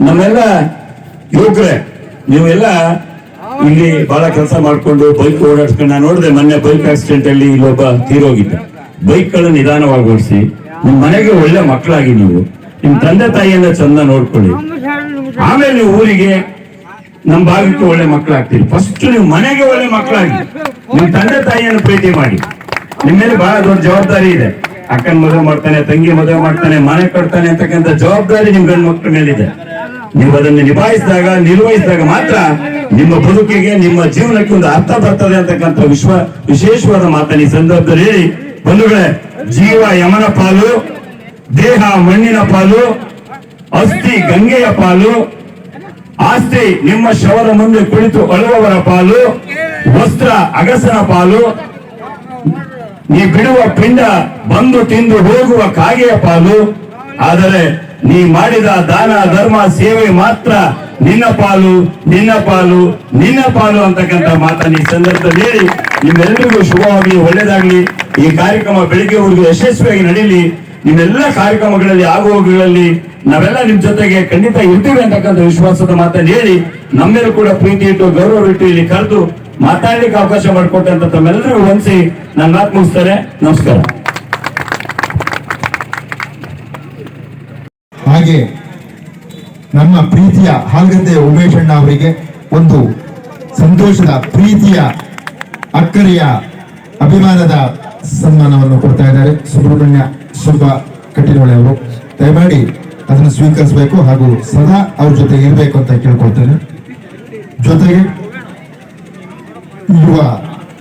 ನಮ್ಮೆಲ್ಲ ಯುವಕರೇ, ನೀವೆಲ್ಲ ಇಲ್ಲಿ ಬಹಳ ಕೆಲಸ ಮಾಡ್ಕೊಂಡು ಬೈಕ್ ಓಡಾಡ್ಸ್ಕೊಂಡು, ನಾನು ನೋಡಿದೆ ಮೊನ್ನೆ ಬೈಕ್ ಆಕ್ಸಿಡೆಂಟ್ ಅಲ್ಲಿ ಇಲ್ಲೊಬ್ಬ ತೀರೋಗಿದ್ದ. ಬೈಕ್ಗಳನ್ನು ನಿಧಾನವಾಗಿ ಓಡಿಸಿ, ನಿಮ್ ಮನೆಗೆ ಒಳ್ಳೆ ಮಕ್ಕಳಾಗಿ ನೀವು ನಿಮ್ ತಂದೆ ತಾಯಿಯನ್ನ ಚಂದ ನೋಡ್ಕೊಳ್ಳಿ. ಆಮೇಲೆ ನೀವು ಊರಿಗೆ ನಮ್ ಭಾಗಕ್ಕೆ ಒಳ್ಳೆ ಮಕ್ಕಳಾಗ್ತೀರಿ. ಫಸ್ಟ್ ನೀವು ಮನೆಗೆ ಒಳ್ಳೆ ಮಕ್ಕಳಾಗಿ ನಿಮ್ ತಂದೆ ತಾಯಿಯನ್ನು ಪ್ರೀತಿ ಮಾಡಿ. ನಿಮ್ಮ ಮೇಲೆ ಬಹಳ ದೊಡ್ಡ ಜವಾಬ್ದಾರಿ ಇದೆ. ಅಕ್ಕನ ಮದುವೆ ಮಾಡ್ತಾನೆ, ತಂಗಿ ಮದುವೆ ಮಾಡ್ತಾನೆ, ಮನೆ ಕಟ್ತಾನೆ ಅಂತಕ್ಕಂಥ ಜವಾಬ್ದಾರಿ ನಿಮ್ ಗಂಡು ಮಕ್ಕಳ ಮೇಲಿದೆ. ನೀವು ಅದನ್ನು ನಿರ್ವಹಿಸಿದಾಗ ಮಾತ್ರ ನಿಮ್ಮ ಬದುಕಿಗೆ, ನಿಮ್ಮ ಜೀವನಕ್ಕೆ ಒಂದು ಅರ್ಥ ಬರ್ತದೆ ಅಂತಕ್ಕಂಥ ವಿಶೇಷವಾದ ಮಾತನ್ನ ಈ ಸಂದರ್ಭದಲ್ಲಿ ಹೇಳಿ, ಬಂಧುಗಳೇ, ಜೀವ ಯಮನ ಪಾಲು, ದೇಹ ಮಣ್ಣಿನ ಪಾಲು, ಅಸ್ಥಿ ಗಂಗೆಯ ಪಾಲು, ಆಸ್ತಿ ನಿಮ್ಮ ಶವದ ಮುಂದೆ ಕುಳಿತು ಅಳುವವರ ಪಾಲು, ವಸ್ತ್ರ ಅಗಸನ ಪಾಲು, ನೀ ಬಿಡುವ ಪಿಂಡ ಬಂದು ತಿಂದು ಹೋಗುವ ಕಾಗೆಯ ಪಾಲು. ಆದರೆ ನೀ ಮಾಡಿದ ದಾನ ಧರ್ಮ ಸೇವೆ ಮಾತ್ರ ನಿನ್ನ ಪಾಲು, ನಿನ್ನ ಪಾಲು, ನಿನ್ನ ಪಾಲು ಅಂತಕ್ಕಂಥ ಮಾತನ್ನ ಈ ಸಂದರ್ಭದಲ್ಲಿ ಹೇಳಿ, ನಿಮ್ಮೆಲ್ಲರಿಗೂ ಶುಭವಾಗಲಿ, ಒಳ್ಳೇದಾಗ್ಲಿ. ಈ ಕಾರ್ಯಕ್ರಮ ಬೆಳಿಗ್ಗೆವರೆಗೂ ಯಶಸ್ವಿಯಾಗಿ ನಡೀಲಿ. ನಿಮ್ಮೆಲ್ಲ ಕಾರ್ಯಕ್ರಮಗಳಲ್ಲಿ, ಆಗುವಗಳಲ್ಲಿ ನಾವೆಲ್ಲ ನಿಮ್ ಜೊತೆಗೆ ಖಂಡಿತ ಇರ್ತೀವಿ ಅಂತಕ್ಕಂಥ ವಿಶ್ವಾಸದ ಮಾತನ್ನು ಹೇಳಿ, ನಮ್ಮೆಲ್ಲರೂ ಕೂಡ ಪ್ರೀತಿ ಇಟ್ಟು ಗೌರವ ಇಟ್ಟು ಇಲ್ಲಿ ಕರೆದು ಮಾತಾಡ್ಲಿಕ್ಕೆ ಅವಕಾಶ ಮಾಡಿಕೊಟ್ಟಂತ ತಮ್ಮೆಲ್ಲರಿಗೂ ವಂದಿಸಿ ನನ್ನ ಮಾತು ಮುಗಿಸ್ತಾರೆ. ನಮಸ್ಕಾರ. ಹಾಗೆ ನಮ್ಮ ಪ್ರೀತಿಯ ಹಾಲ್ಗದ್ದೆ ಉಮೇಶ್ ಅಣ್ಣ ಅವರಿಗೆ ಒಂದು ಸಂತೋಷದ ಪ್ರೀತಿಯ ಅಕ್ಕರೆಯ ಅಭಿಮಾನದ ಸನ್ಮಾನವನ್ನು ಕೊಡ್ತಾ ಇದ್ದಾರೆ ಸುಬ್ರಹ್ಮಣ್ಯ ಸುಬ್ಬ ಕಟ್ಟಿನೊಳೆ ಅವರು. ದಯಮಾಡಿ ಅದನ್ನು ಸ್ವೀಕರಿಸಬೇಕು ಹಾಗೂ ಸದಾ ಅವ್ರ ಜೊತೆ ಇರಬೇಕು ಅಂತ ಕೇಳ್ಕೊಳ್ತೇನೆ. ಜೊತೆಗೆ ಯುವ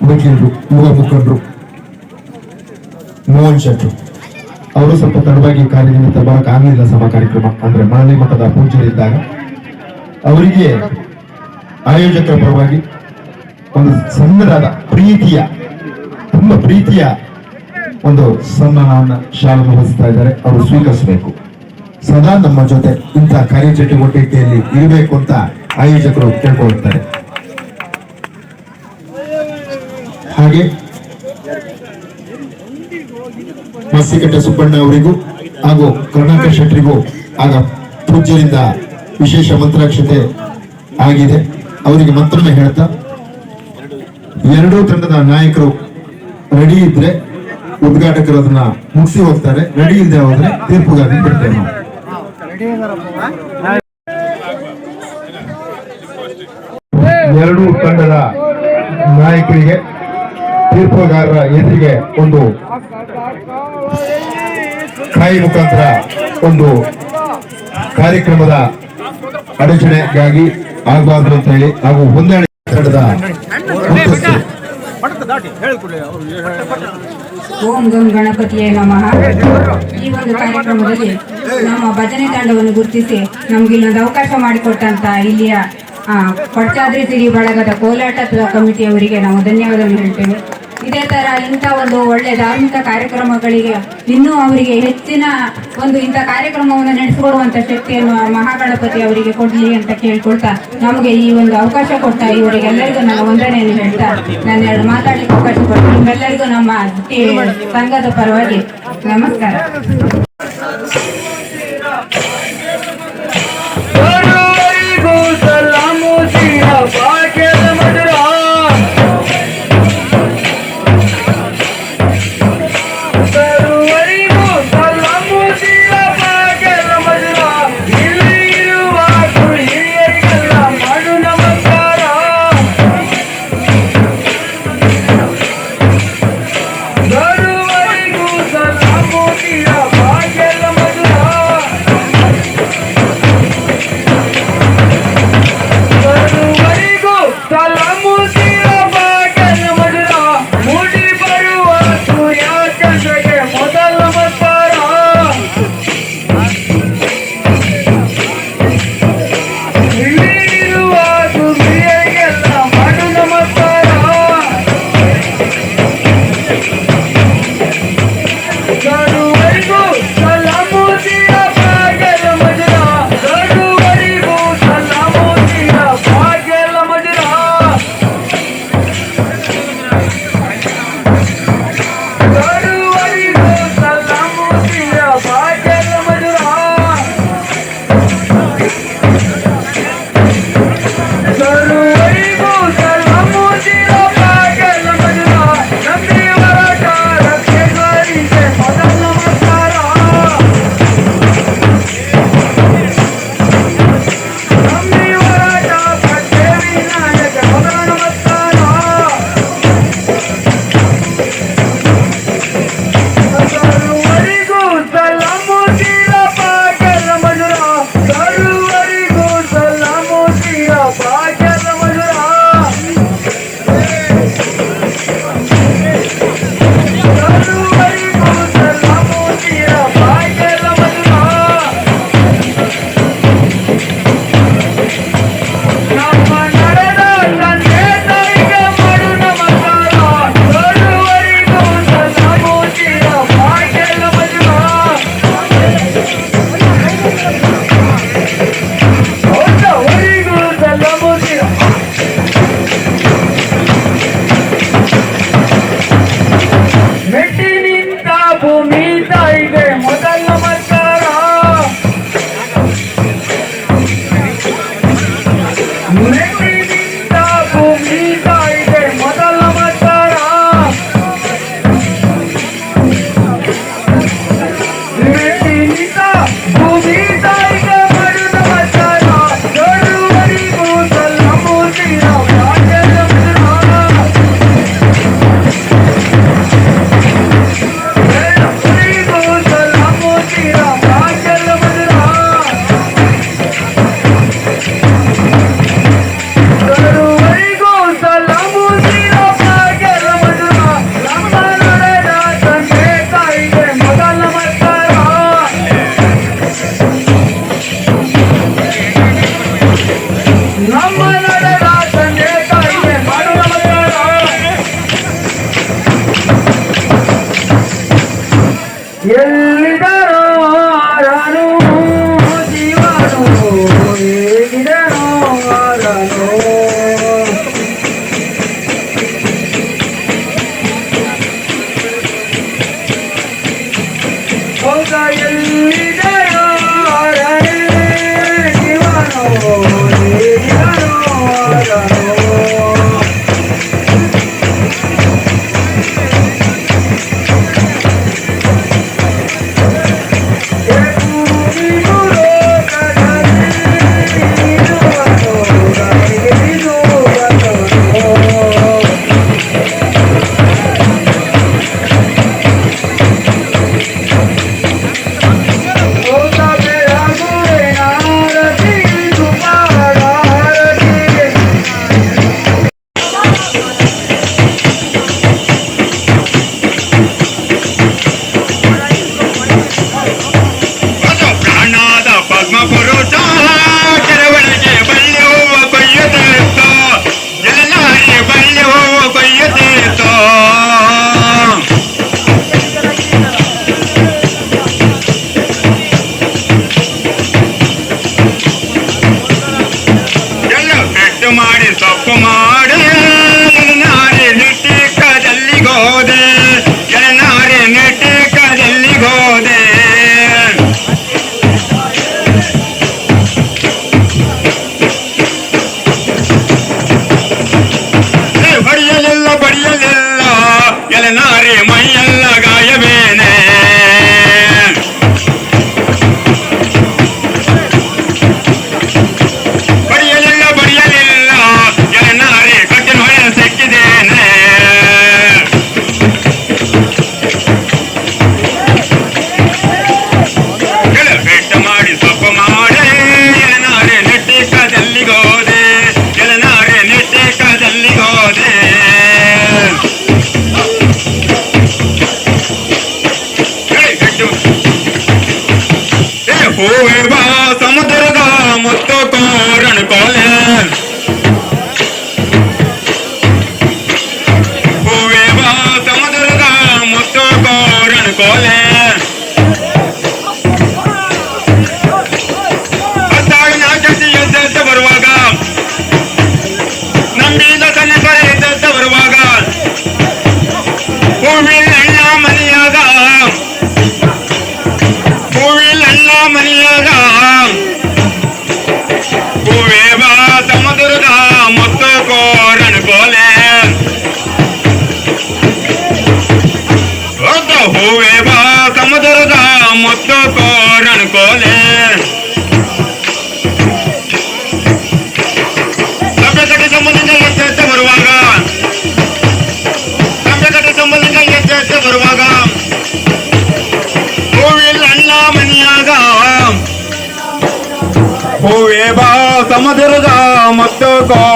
ವಕೀಲರು, ಯುವ ಮುಖಂಡರು ಮೋಹನ್ ಶೆಟ್ರು ಅವರು ಸ್ವಲ್ಪ ತಡವಾಗಿ ಕಾರ್ಯನಿಮಿತ್ತ ಬರಕ್ ಆಗಲಿಲ್ಲ. ಸಭಾ ಕಾರ್ಯಕ್ರಮ ಅಂದ್ರೆ ಮಳಲಿ ಮಠದ ಪೂಜೆಯಿದ್ದಾಗ ಅವರಿಗೆ ಆಯೋಜಕರ ಪರವಾಗಿ ಒಂದು ಸಣ್ಣದಾದ ಪ್ರೀತಿಯ, ತುಂಬಾ ಪ್ರೀತಿಯ ಒಂದು ಸನ್ಮಾನವನ್ನ ಶಾಲೆ ವಹಿಸ್ತಾ ಇದ್ದಾರೆ. ಅವರು ಸ್ವೀಕರಿಸಬೇಕು. ಸದಾ ನಮ್ಮ ಜೊತೆ ಇಂಥ ಕಾರ್ಯಚಟುವಟಿಕೆಯಲ್ಲಿ ಇರಬೇಕು ಅಂತ ಆಯೋಜಕರು ಕೇಳ್ಕೊಳ್ತಾರೆ. ಹಾಗೆ ಮಸ್ತಿಕಟ್ಟೆ ಸುಬ್ಬಣ್ಣ ಅವರಿಗೂ ಹಾಗೂ ಕರುಣಾಕರ್ ಶೆಟ್ಟರಿಗೂ ಆಗ ಪೂಜ್ಯರಿಂದ ವಿಶೇಷ ಮಂತ್ರಾಕ್ಷತೆ ಆಗಿದೆ. ಅವರಿಗೆ ಮತ್ತೊಮ್ಮೆ ಹೇಳ್ತಾ, ಎರಡೂ ತಂಡದ ನಾಯಕರು ರೆಡಿ ಇದ್ರೆ ಉದ್ಘಾಟಕರು ಅದನ್ನ ಮುಗಿಸಿ ಹೋಗ್ತಾರೆ. ರೆಡಿ ಇಲ್ಲದೆ ಹೋದ್ರೆ ತೀರ್ಪುಗಾರರಿಗೆ ಬಿಡ್ತೇವೆ ನಾವು. ಎರಡೂ ತಂಡದ ನಾಯಕರಿಗೆ ತೀರ್ಪುಗಾರರ ಎದುರಿಗೆ ಒಂದು ಕಾಯಿ ಮುಖಾಂತರ ಒಂದು ಕಾರ್ಯಕ್ರಮದ ಅಡಚಣೆಗಾಗಿ ಆಗಬಾರ್ದು ಅಂತ ಹೇಳಿ ಹಾಗೂ ಹೊಂದಾಣೆ ತಂಡದ ಮುಖ್ಯಸ್ಥರು ಓಂ ಗಂ ಗಣಪತಿಯೇ ನಮಃ. ಈ ಒಂದು ಕಾರ್ಯಕ್ರಮದಲ್ಲಿ ನಮ್ಮ ಭಜನೆ ತಂಡವನ್ನು ಗುರುತಿಸಿ ನಮ್ಗೆ ಇಲ್ಲೊಂದು ಅವಕಾಶ ಮಾಡಿಕೊಟ್ಟಂತ ಇಲ್ಲಿಯ ಕೊಟ್ಟಾದ್ರಿ ಸಿರಿ ಬಳಗದ ಕೋಲಾಟದ ಕಮಿಟಿಯವರಿಗೆ ನಾವು ಧನ್ಯವಾದವನ್ನು ಹೇಳ್ತೇವೆ. ಇದೇ ತರ ಇಂಥ ಒಂದು ಒಳ್ಳೆ ಧಾರ್ಮಿಕ ಕಾರ್ಯಕ್ರಮಗಳಿಗೆ ಇನ್ನೂ ಅವರಿಗೆ ಹೆಚ್ಚಿನ ಒಂದು ಇಂಥ ಕಾರ್ಯಕ್ರಮವನ್ನು ನಡೆಸಿಕೊಡುವಂತ ಶಕ್ತಿಯನ್ನು ಮಹಾಗಣಪತಿ ಅವರಿಗೆ ಕೊಡ್ಲಿ ಅಂತ ಕೇಳ್ಕೊಳ್ತಾ, ನಮಗೆ ಈ ಒಂದು ಅವಕಾಶ ಕೊಟ್ಟ ಇವರಿಗೆಲ್ಲರಿಗೂ ನಾನು ವಂದನೆಯನ್ನು ಹೇಳ್ತಾ ನಾನು ಎರಡು ಮಾತಾಡ್ಲಿಕ್ಕೆ ಅವಕಾಶ ಕೊಟ್ಟು ನಿಮ್ಮೆಲ್ಲರಿಗೂ ನಮ್ಮ ಸಂಘದ ಪರವಾಗಿ ನಮಸ್ಕಾರ.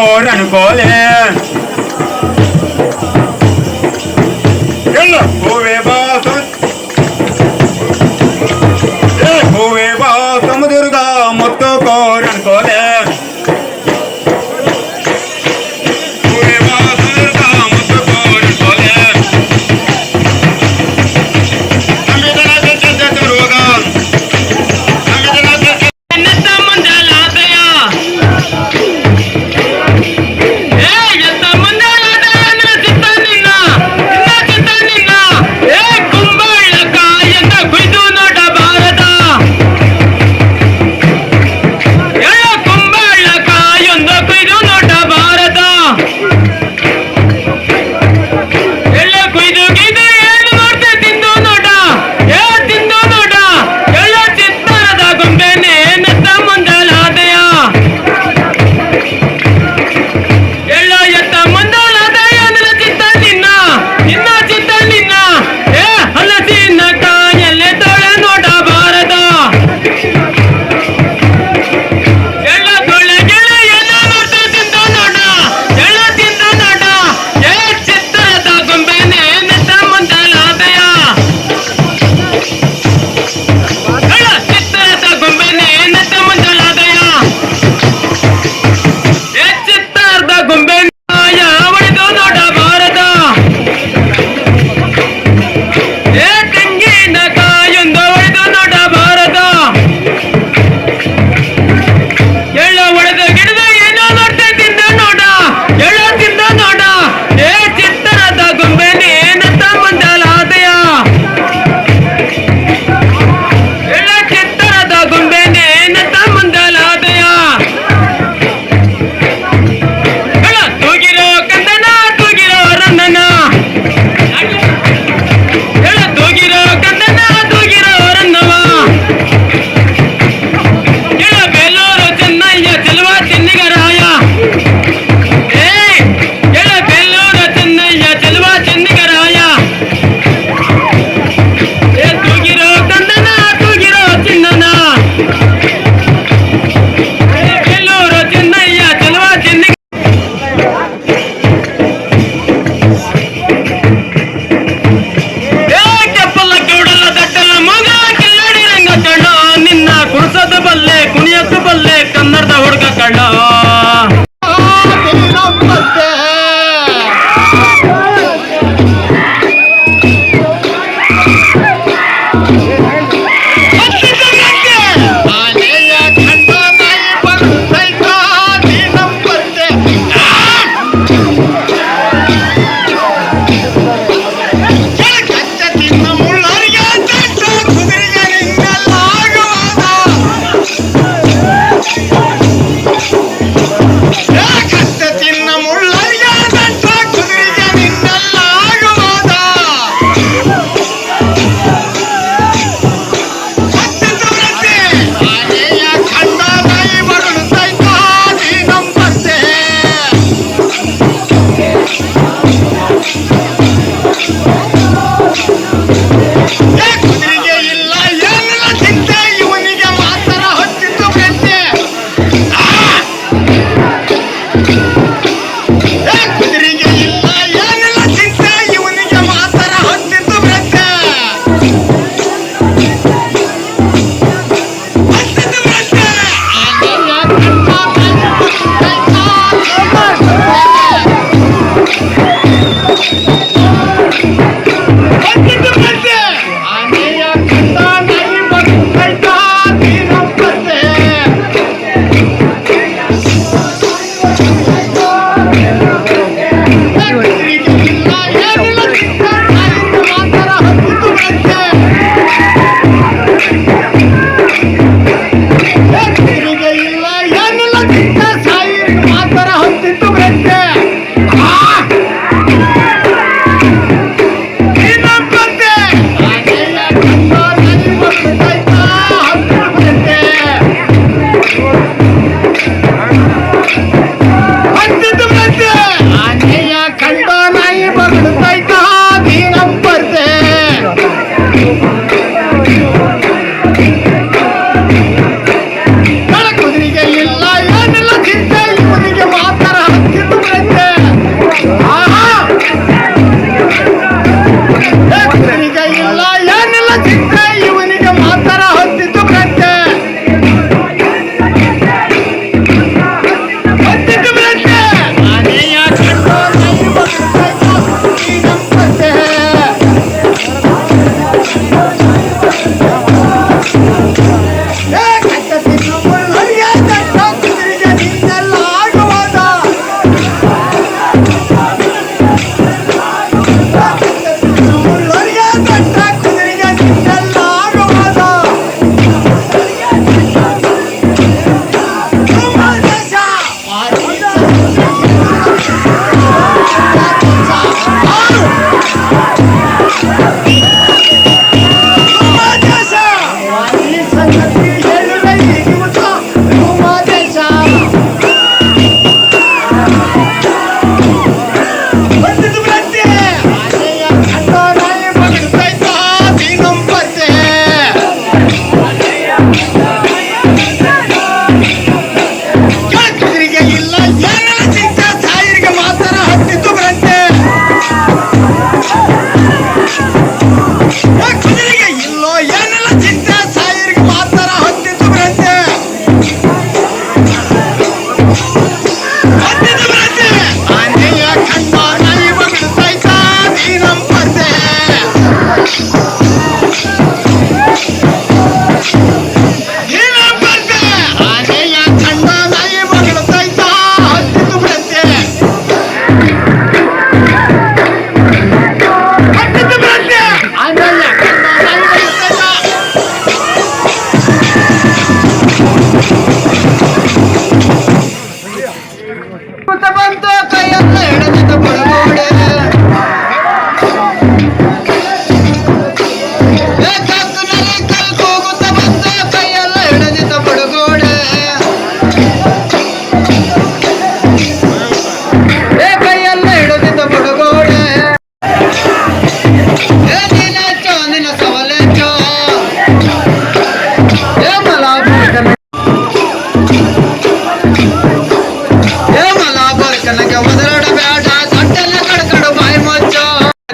ಕೋರ್ ಅನ್ಕೋಲೆ ಎಲ್ಲ ಹೂವೆ ಬಾ ಸಮುದ್ರದ ಮತ್ತು ಕೋರ್ ಅನ್ಕೋಲೆ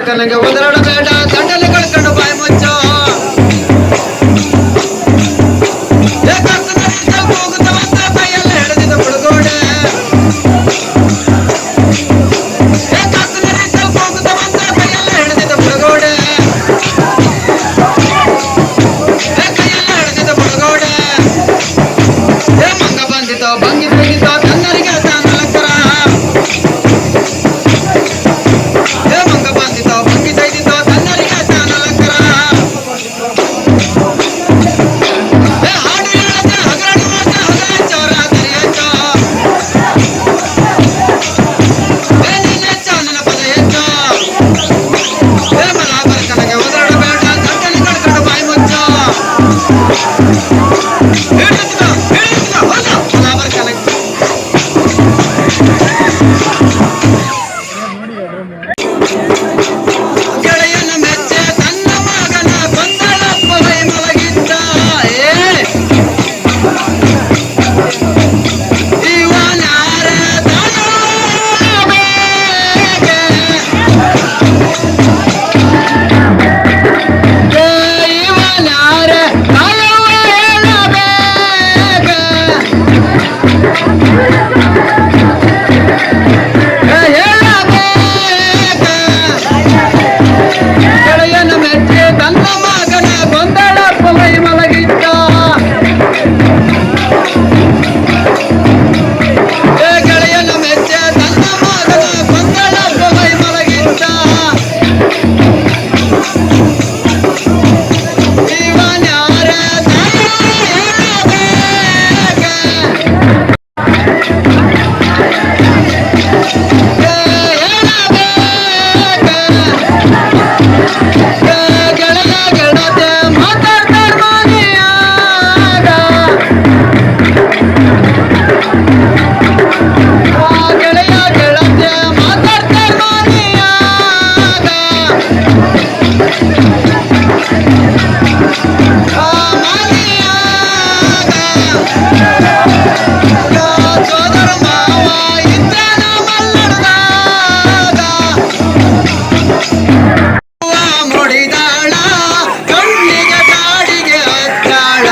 ಬರ್ಕನಗೆ ಒದರಾಡಬೇಡ ದಂಡನೆ ಕಳ್ಕೊಂಡು ಬಾಯಿ ಮುಚ್ಚೋ ಹೋಗುತ್ತವಂತ ಕೈಯಲ್ಲಿ ಹಿಡಿದಿದ್ದ ಮುಳುಗೋಡೆ ಹೋಗುತ್ತವಂತ ಕೈಯಲ್ಲಿ ಹಿಡಿದಿದ್ದ ಮುಳುಗೋಡೆ ಕೈಯಲ್ಲಿ ಹಿಡಿದಿದ್ದ ಮುಳುಗೋಡೆ ಮಂಗ ಬಂದಿದ್ದೋ ಭಂಗಿ ಬಂದಿದ್ದೋ ಕನ್ನರಿಗೆ ತಾನಲಕ್ಕರ ಮಂಗ ಬಂದಿದ್ದೋ ಭಂಗಿ ಸೈದಿದ್ದೋ ಕನ್ನರಿಗೆ ತಾನಲಕ್ಕರ ಹಾಡು ಹೇಳದೆ ಹಗರಡು ಮಾಡದೆ ಹಗಲೆಚ್ಚೋರ ದರಿಯಚ್ಚೋ ನೀನೆಚ್ಚೋ ನನ್ನ ಪದ ಹೆಚ್ಚೋ ಮಲ ಬರ್ಕನಗೆ ಒದರಾಡಬೇಡ ಗಂಟಲು ಕಳ್ಕೊಂಡು ಬಾಯಿ ಮುಚ್ಚೋ ಗೆಳೆಯನ ಮೆಚ್ಚೆ ತನ್ನ ಮಗನ ಕೊಂದಳಪ್ಪ ಬೈ ಮಲಗಿದ್ದ ಇವನಾರ ಇವನಾರ ಗೆಳೆಯನ ಮೆಚ್ಚೆ ತನ್ನ ಮಗನ ಗೊಂದಳಪ್ಪ ಬೈ ಮಲಗಿದ್ದ ಗೆಳೆಯನ ಮೆಚ್ಚೆ ತನ್ನ ಮಗನ ಗೊಂದಳಪ್ಪ ಬೈ ಮಲಗಿದ್ದ ಇವನ್ಯಾರ ಗೆಳೆಯ ಗೆಳತೆ ಮಾತಾಡ್ತಾರ ಮನೆಯಾಗ ಗೆಳೆಯ ಗೆಳತೆ ಮಾತಾಡ್ತಾರ ಮನೆಯಾಗ ಸೋದರ ಮಾವ ಇದ್ದಾನ ಮಲ್ಲಡ್ದಾಗ ಮುಡಿದಾಳ ಕಣ್ಣಿಗೆ ಕಾಡಿಗೆ ಹಚ್ಚಾಳ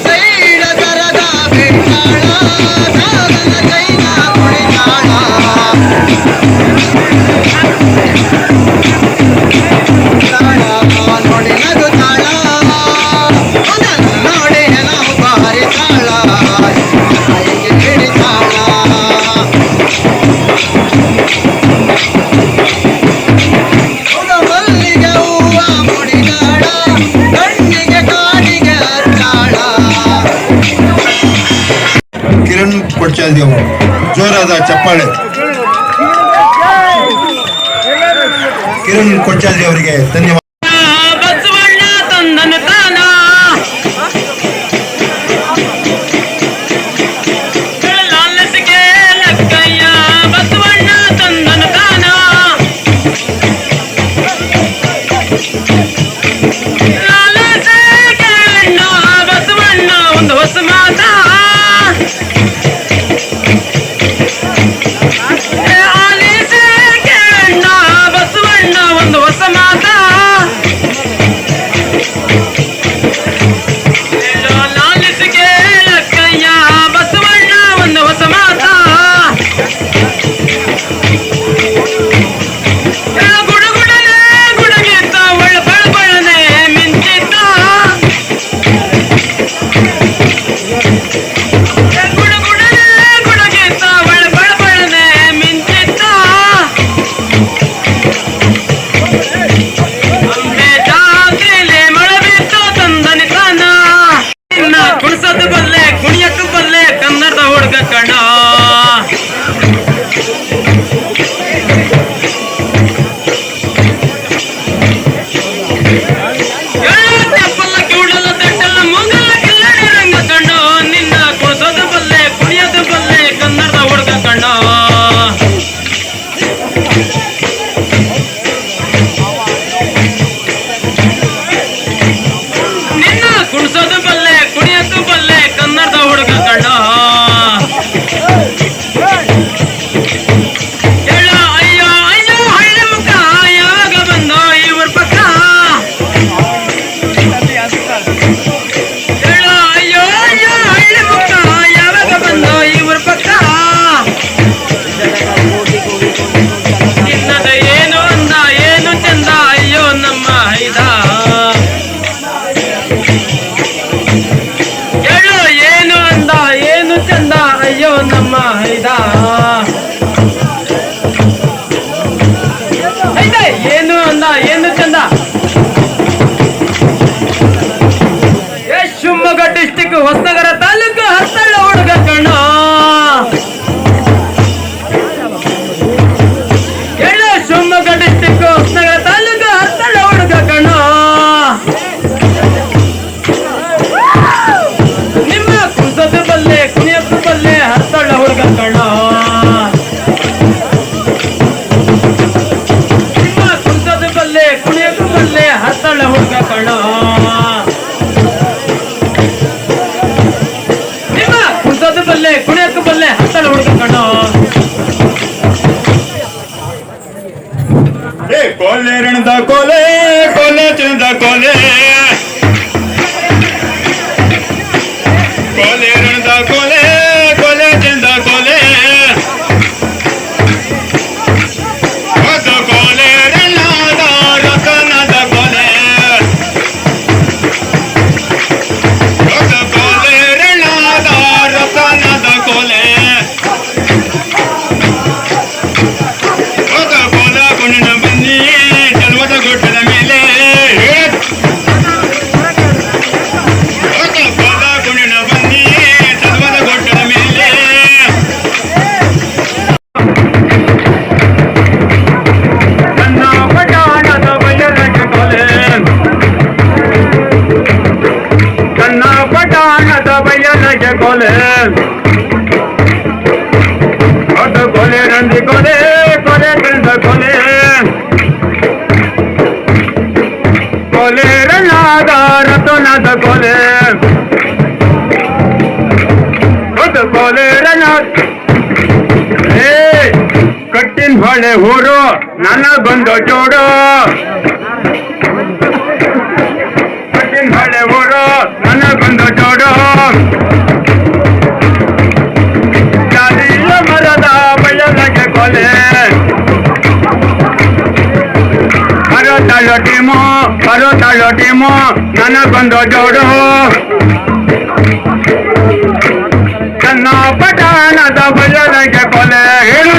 ಸೈಡ ತರದ ಬಿಟ್ಟಾಳ ಸಾಗನ ಕೈನ ಕುಡಿತಾಳ ನೋಡಿ ನಗುತ್ತಾಳ ನೋಡಿ ನಾವು ಬಾರಿತಾಳ ಹಿಡಿತಾಳ ಮಲ್ಲಿಗೆ ಹೂವ ಮುಡಿದಾಳ ಕಣ್ಣಿಗೆ ಕಾಡಿಗೆ ಹಚ್ಚಾಳ ಕಿರಣ್ ಕೊಡ್ಚಾಲ್ದಿ ಅವರು ಜೋರಾದ ಚಪ್ಪಾಳೆ. ಕಿರಣ್ ಕೊಡ್ಚಾಲ್ದಿ ಅವರಿಗೆ ಧನ್ಯವಾದ. ಬಸವಣ್ಣ ತಂದನು ತಾನ ಲಾಲಸಿಗೆ ಲಕ್ಕಯ್ಯ ಬಸವಣ್ಣ ತಂದನು ತಾನ ಲಾಲಸಿಗೆ ಅಣ್ಣ ಬಸವಣ್ಣ ಒಂದು ಹೊಸ ಮಾತ ಆಲಿಸಿಗೆ ಅಣ್ಣ ಬಸವಣ್ಣ ಒಂದು ಹೊಸ ಮಾತ ಮಾಡಿದ ಐತೆ ಏನು ಅಂದ ಏನು ಚಂದ ಶಿವಮೊಗ್ಗ ಡಿಸ್ಟಿಕ್ ಹೊಸನಗರ ತಾಲೂಕು ಹತ್ತಳ್ಳ ಹುಡುಗ ಕಣ್ಣ ಶಿವಮೊಗ್ಗ ಡಿಸ್ಟಿಕ್ ಹೊಸನಗರ ತಾಲೂಕು ಹತ್ತಳ್ಳ ಹುಡುಗ ಕಣ್ಣ ನಿಮ್ಮ ಕುಸದ ಬಲ್ಲೆ ಕುಣಿಯಕ್ಕೂ ಬಲ್ಲೆ ಹತ್ತಳ್ಳ ಹುಡುಗ ಕಣ್ಣ ನಿಮ್ಮ ಕುಸದ ಬಲ್ಲೆ ಕುಣಿಯಕ್ಕೂ ಬಲ್ಲೆ ಹತ್ತಳ್ಳ ಹುಡುಗ ಕಣ್ಣ ನಿಮ್ಮ ಕುಸದ ಬಲ್ಲೆ ಕುಣಿಯಕ್ಕೂ ಬಲ್ಲೆ ಹತ್ತಳ್ಳ ಹುಡುಗ ಕಣ್ಣ ಕೋಲೆ ರಣದ ಕೋಲೆ ಕೋಲೆ ಚಂದ ಕೋಲೆ ಕೋಲೆ ರಣದ ಕೋಲೆ ಕೋಲೆ ಚಂದ ಕೋಲೆ ಹೊಸ ಕೋಲೆ ರಣದ ರತನದ ಕೋಲೆ ಹೊಸ ಕೋಲೆ ರಣದ ರತನದ ಕೋಲೆ ಹೊಸ ಕೋಲ ಕುಣಿನ ಬನ್ನಿ ಜನ್ಮದ ಗುಡ್ಡದ ಮೇಲೆ ಹೊಸ ಕೋಲ ಕುಣಿನ ಬನ್ನಿ ಜನ್ಮದ ಗುಡ್ಡದ ಮೇಲೆ ನನ್ನ ಪಟಾಣದ ಬಯಲಗೆ ಕೊಲೆ ನನ್ನ ಪಟಾಣದ ಬಯಲಗೆ ಕೊಲೆ ಹೊಸ ಕೊಲೆ ರಂದಿ ಕೊಲೆ ಕೊಲೆ ಕಂದ ಕೊಲೆ ಕೊಲೆ ರಣಾದ ರತನದ ಕೊಲೆ ಹೊಸ ಕೊಲೆ ರಣಾದ ಕಟ್ಟಿನ ಹೊಳೆ ಊರು ನನ್ನ ಬಂದು ಜೋಡು ಕಟ್ಟಿನ ಹೊಳೆ ಊರು ನನ್ನ ಬಂದು ಜೋಡು ಜಾಲಿಯ ಮರದ ಬಯಲಗೆ ಕೊಲೆ ಅರೋ ಟೀಮು ನನಗೊಂದು ಜೋಡು ನನ್ನ ಪಟಾಣದ ಬಯಲಗೆ ಕೊಲೆ ಹೇಳು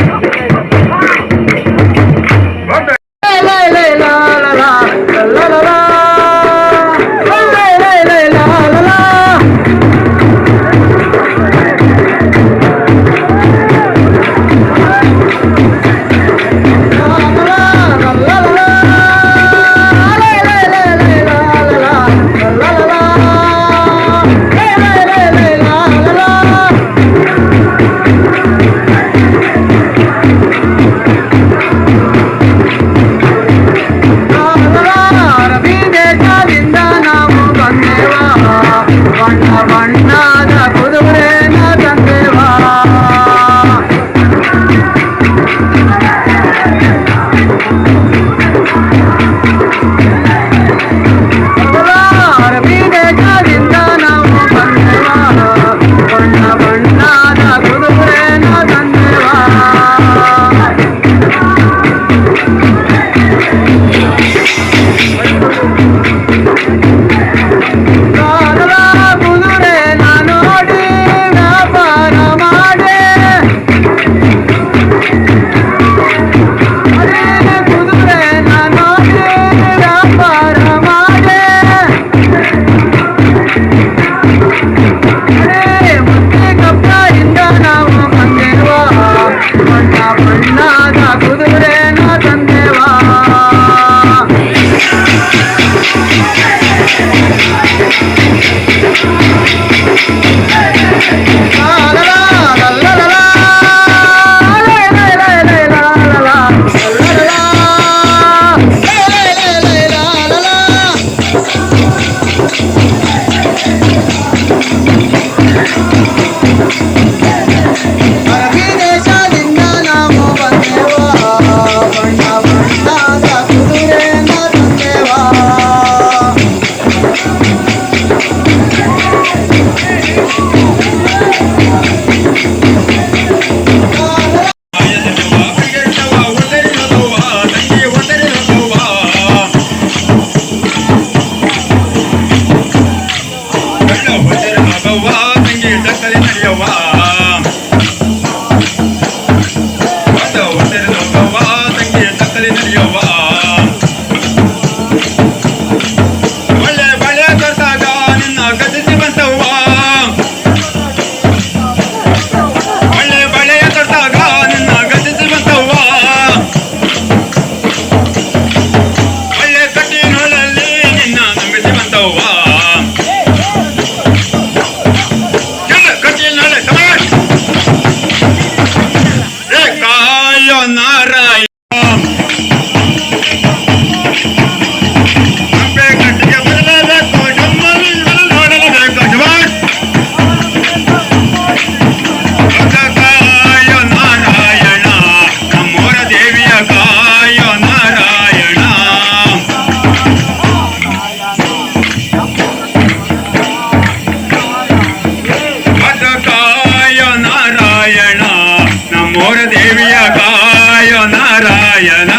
ಘೋರ ದೇವಿಯ ಕಾಯ ನಾರಾಯಣ.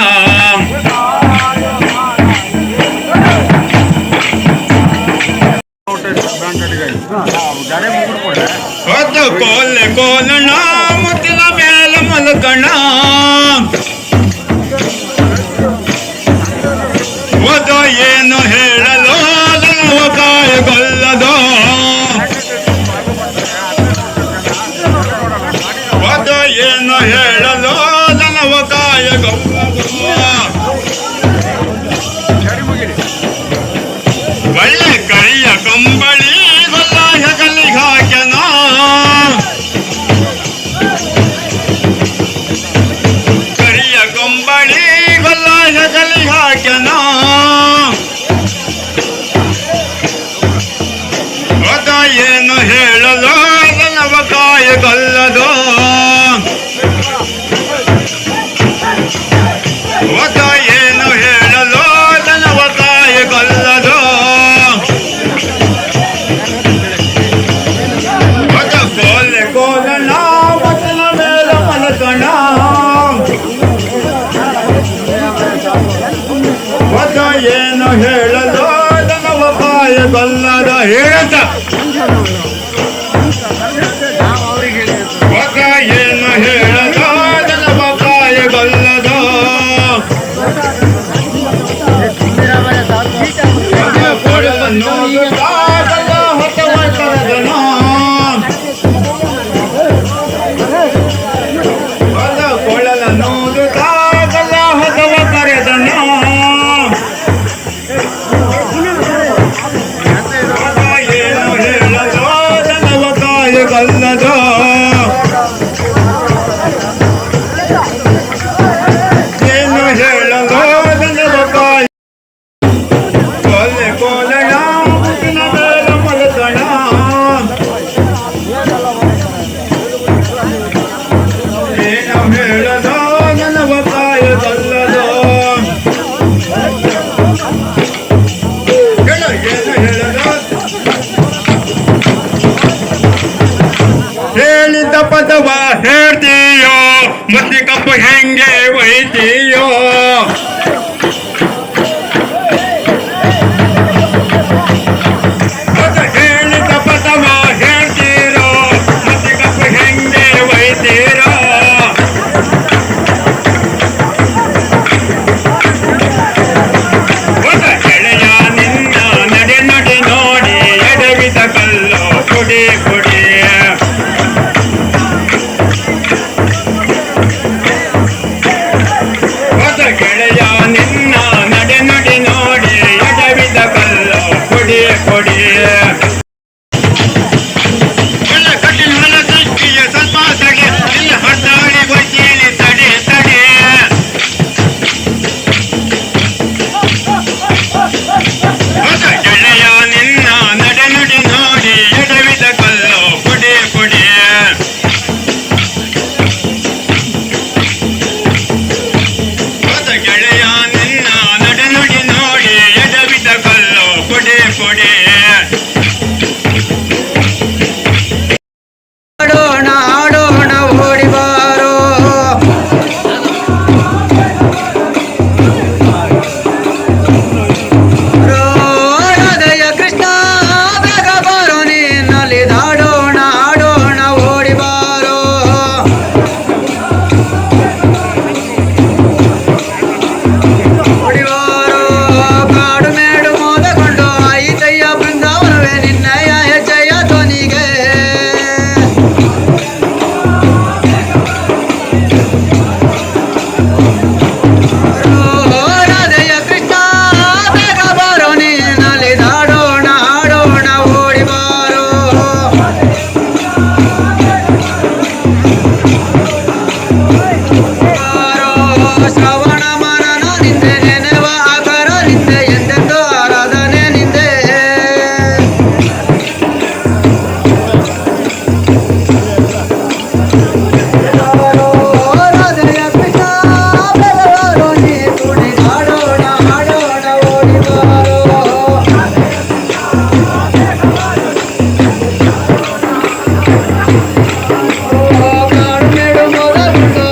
ಕೋಲೆ ಕೋಲಣ ಮುತ್ತಿನ ಮೇಲೆ ಮಲಕಣ ಓದೋ ಏನು ಹೇಳಲು ಕಾಯಗೊಲ್ಲದೋ ಓದೋ ಏನು ಹೇಳಲು ನನವ ಕಾಯಗೊಲ್ಲದೋ ಒಳ್ಳೆ ಕರಿಯ ಕಂಬಳಿ ಗೊಲ್ಲ ಹೆಗಲಿಗೆ ಹಾಕ್ಯನ ಕರಿಯ ಕಂಬಳಿ ಗೊಲ್ಲ ಹೆಗಲಿಗೆ ಹಾಕ್ಯನ ಅದ ಏನು ಹೇಳಲು ನನವ ಕಾಯಗೊಲ್ಲದೋ ಅದ ಏನು ಹೇಳಲು ನನವ ಕಾಯಗೊಲ್ಲದೋ ಅದ ಕೋಲೆ ಕೋಲಣ ಮತನ ಮೇಲೆ ಮಲಕಣ ಅದ ಏನು ಹೇಳಲು ನನವ ಕಾಯಗೊಲ್ಲದ ಹೇಳತ ಅದ ಏನು ಹೇಳಲು ನನವ ಕಾಯಗೊಲ್ಲದೋ ಕೊಡವನ್ನು ಹೊತ್ತವ ಕರೆದನ ಅದ ಕೊಳಲನ್ನು ಹೊತ್ತವ ಕರೆದನ ಏನು ಹೇಳದೋ ನನವ ಕಾಯಗೊಲ್ಲದೋ ಏನು ಹೇಳದೋ ನನವ ಕಾಯ ಕೋಲೆ ಕೋಲಣ ಮುತ್ತಿನ ಮೇಲೆ ಮಲಕಣ ಏನು ಹೇಳದೋ ನನವ ಕಾಯಗೊಲ್ಲದೋ ಏನು ಹೇಳದೋ ಹೇಳಿದ ಪದವ ಹೇಳ್ತೀಯೋ ಮತ್ತೆ ಕಪ್ಪು ಹೆಂಗೆ ಒಯ್ತೀಯೋ ಹೇಳಿದ ಪದವ ಹೇಳ್ತೀರೋ ಮತ್ತೆ ಕಪ್ಪು ಹೆಂಗೆ ಒಯ್ತೀರೋ ಗೆಳೆಯ ನಿನ್ನ ನಡೆ ನಡೆ ನೋಡಿ ಎಡವಿದ ಕಲ್ಲು ಕೊಡಿ ಕೊಡಿ ಗೆಳೆಯ ನಿನ್ನ ನಡೆ ನಡೆ ನೋಡಿ ಎಡವಿದ ಕಲ್ಲು ಕೊಡಿ ಕೊಡಿ ಒಳ್ಳೆ ಕಟ್ಟಿನ ಹೊಲ ಸೃಷ್ಟಿಯ ಸ್ವಲ್ಪ ತಡೆ ಇಲ್ಲಿ ಹೊರತಾಡಿ ಗೊತ್ತೇಳಿ ತಡೆ ತಡೆ ಗೆಳೆಯ ನಿನ್ನ ನಡೆ ನಡೆ ನೋಡಿ ಎಡವಿದ ಕಲ್ಲು ಕೊಡಿ ಕೊಡಿ ಗೆಳೆಯ ನಿನ್ನ ನಡೆ ನುಡಿ ನೋಡಿ ಎಡವಿದ ಕಲ್ಲು ಕೊಡಿ ಕೊಡಿ ಆಡೋಣ ಆಡೋಣ ಓಡಿ ಬಾರೋ ಹೃದಯ ಕೃಷ್ಣ ಬೇಗ ಬಾರೋ ನೀನಲ್ಲಿ ಆಡೋಣ ಆಡೋಣ ಓಡಿ ಬಾರೋ ಓಡಿ ಬಾರೋ ಕಾಡು ಮೇಡು ಮೋದಕೊಂಡು ಐತಯ್ಯ ಬೃಂದಾವನವೇ ನಿನ್ನಯ ಹೆಜ್ಜೆಯ ಧ್ವನಿಗೆ ರಾಧೆಯ ಕೃಷ್ಣ ಬೇಗ ಬಾರೋ ನೀನಲ್ಲಿ ಆಡೋಣ ಆಡೋಣ ಓಡಿ ಬಾರೋ ಶ್ರವಣ ಮನನ ನಿಂದೆ ನೆನೆವ ಆಕಾರ ನಿಂದೆ ಎಂದೆಂದು ಆರಾಧನೆ ನಿಂದೆ ರಾಧೆಯ ಕೃಷ್ಣ ಬೇಗ ಬಾರೋ ನೀ ಕುಡಿ ಆಡೋಣ ಆಡೋಣ ಓಡಿ ಬಾರೋ ಕಾಡು ಮೇಡು ಮೊದಲು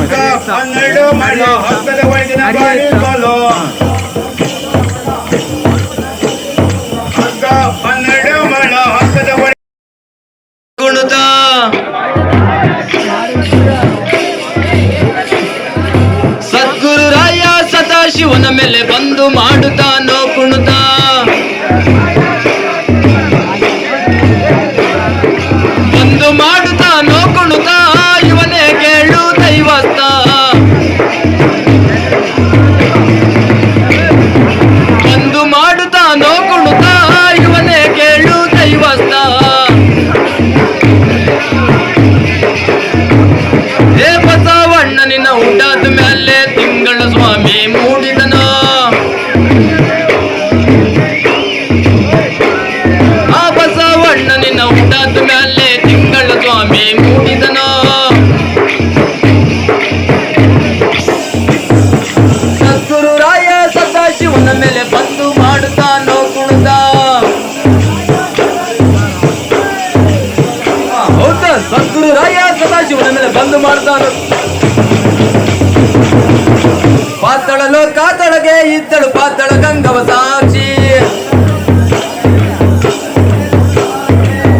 12 ಮಳ ಹಕ್ಕದ ಒಳಗಿನ ಬಾಳಿಸಲು ಹಗ್ಗ 12 ಮಳ ಹಕ್ಕದ ಒಳಗಿನ ಕುಣುತ ಸದ್ಗುರು ರಾಯ ಸದಾಶಿವನ ಮೇಲೆ ಬಂದು ಮಾಡುತ್ತಾನೋ ಕುಣುತ ಬಂದು ಮಾಡುತ್ತಾನೋ ಕುಣುತ ಇವನೇ ಕೇಳು ದೈವಸ್ತ ಬಂದು ಮಾಡುತ್ತಾನೋ ಕುಣುತ ಇವನೇ ಕೇಳು ದೈವಸ್ತ ಹೇ ಬಸವಣ್ಣ ನಿನ್ನ ಊಟದ ಮೇಲೆ ತಿಂಗಳ ಸ್ವಾಮಿ ಮೂಡಿದನ ಆ ಬಸವಣ್ಣ ನಿನ್ನ ಊಟದ ಮೇಲೆ ತಿಂಗಳ ಸ್ವಾಮಿ ಮೂಡಿದನ ಸದ್ಗುರು ರಾಯ ಸದಾಶಿವನ ಮೇಲೆ ಬಂದು ಮಾಡುತ್ತಾನೋ ಕುಣುತ ಹೌದಾ ಸದ್ಗುರು ರಾಯ ಸದಾಶಿವನ ಮೇಲೆ ಬಂದು ಮಾಡ್ತಾನು ಪಾತಳ ಲೋಕ ತೊಳಗೆ ಇದ್ದಳು ಪಾತಳ ಗಂಗವ ಸಾಕ್ಷಿ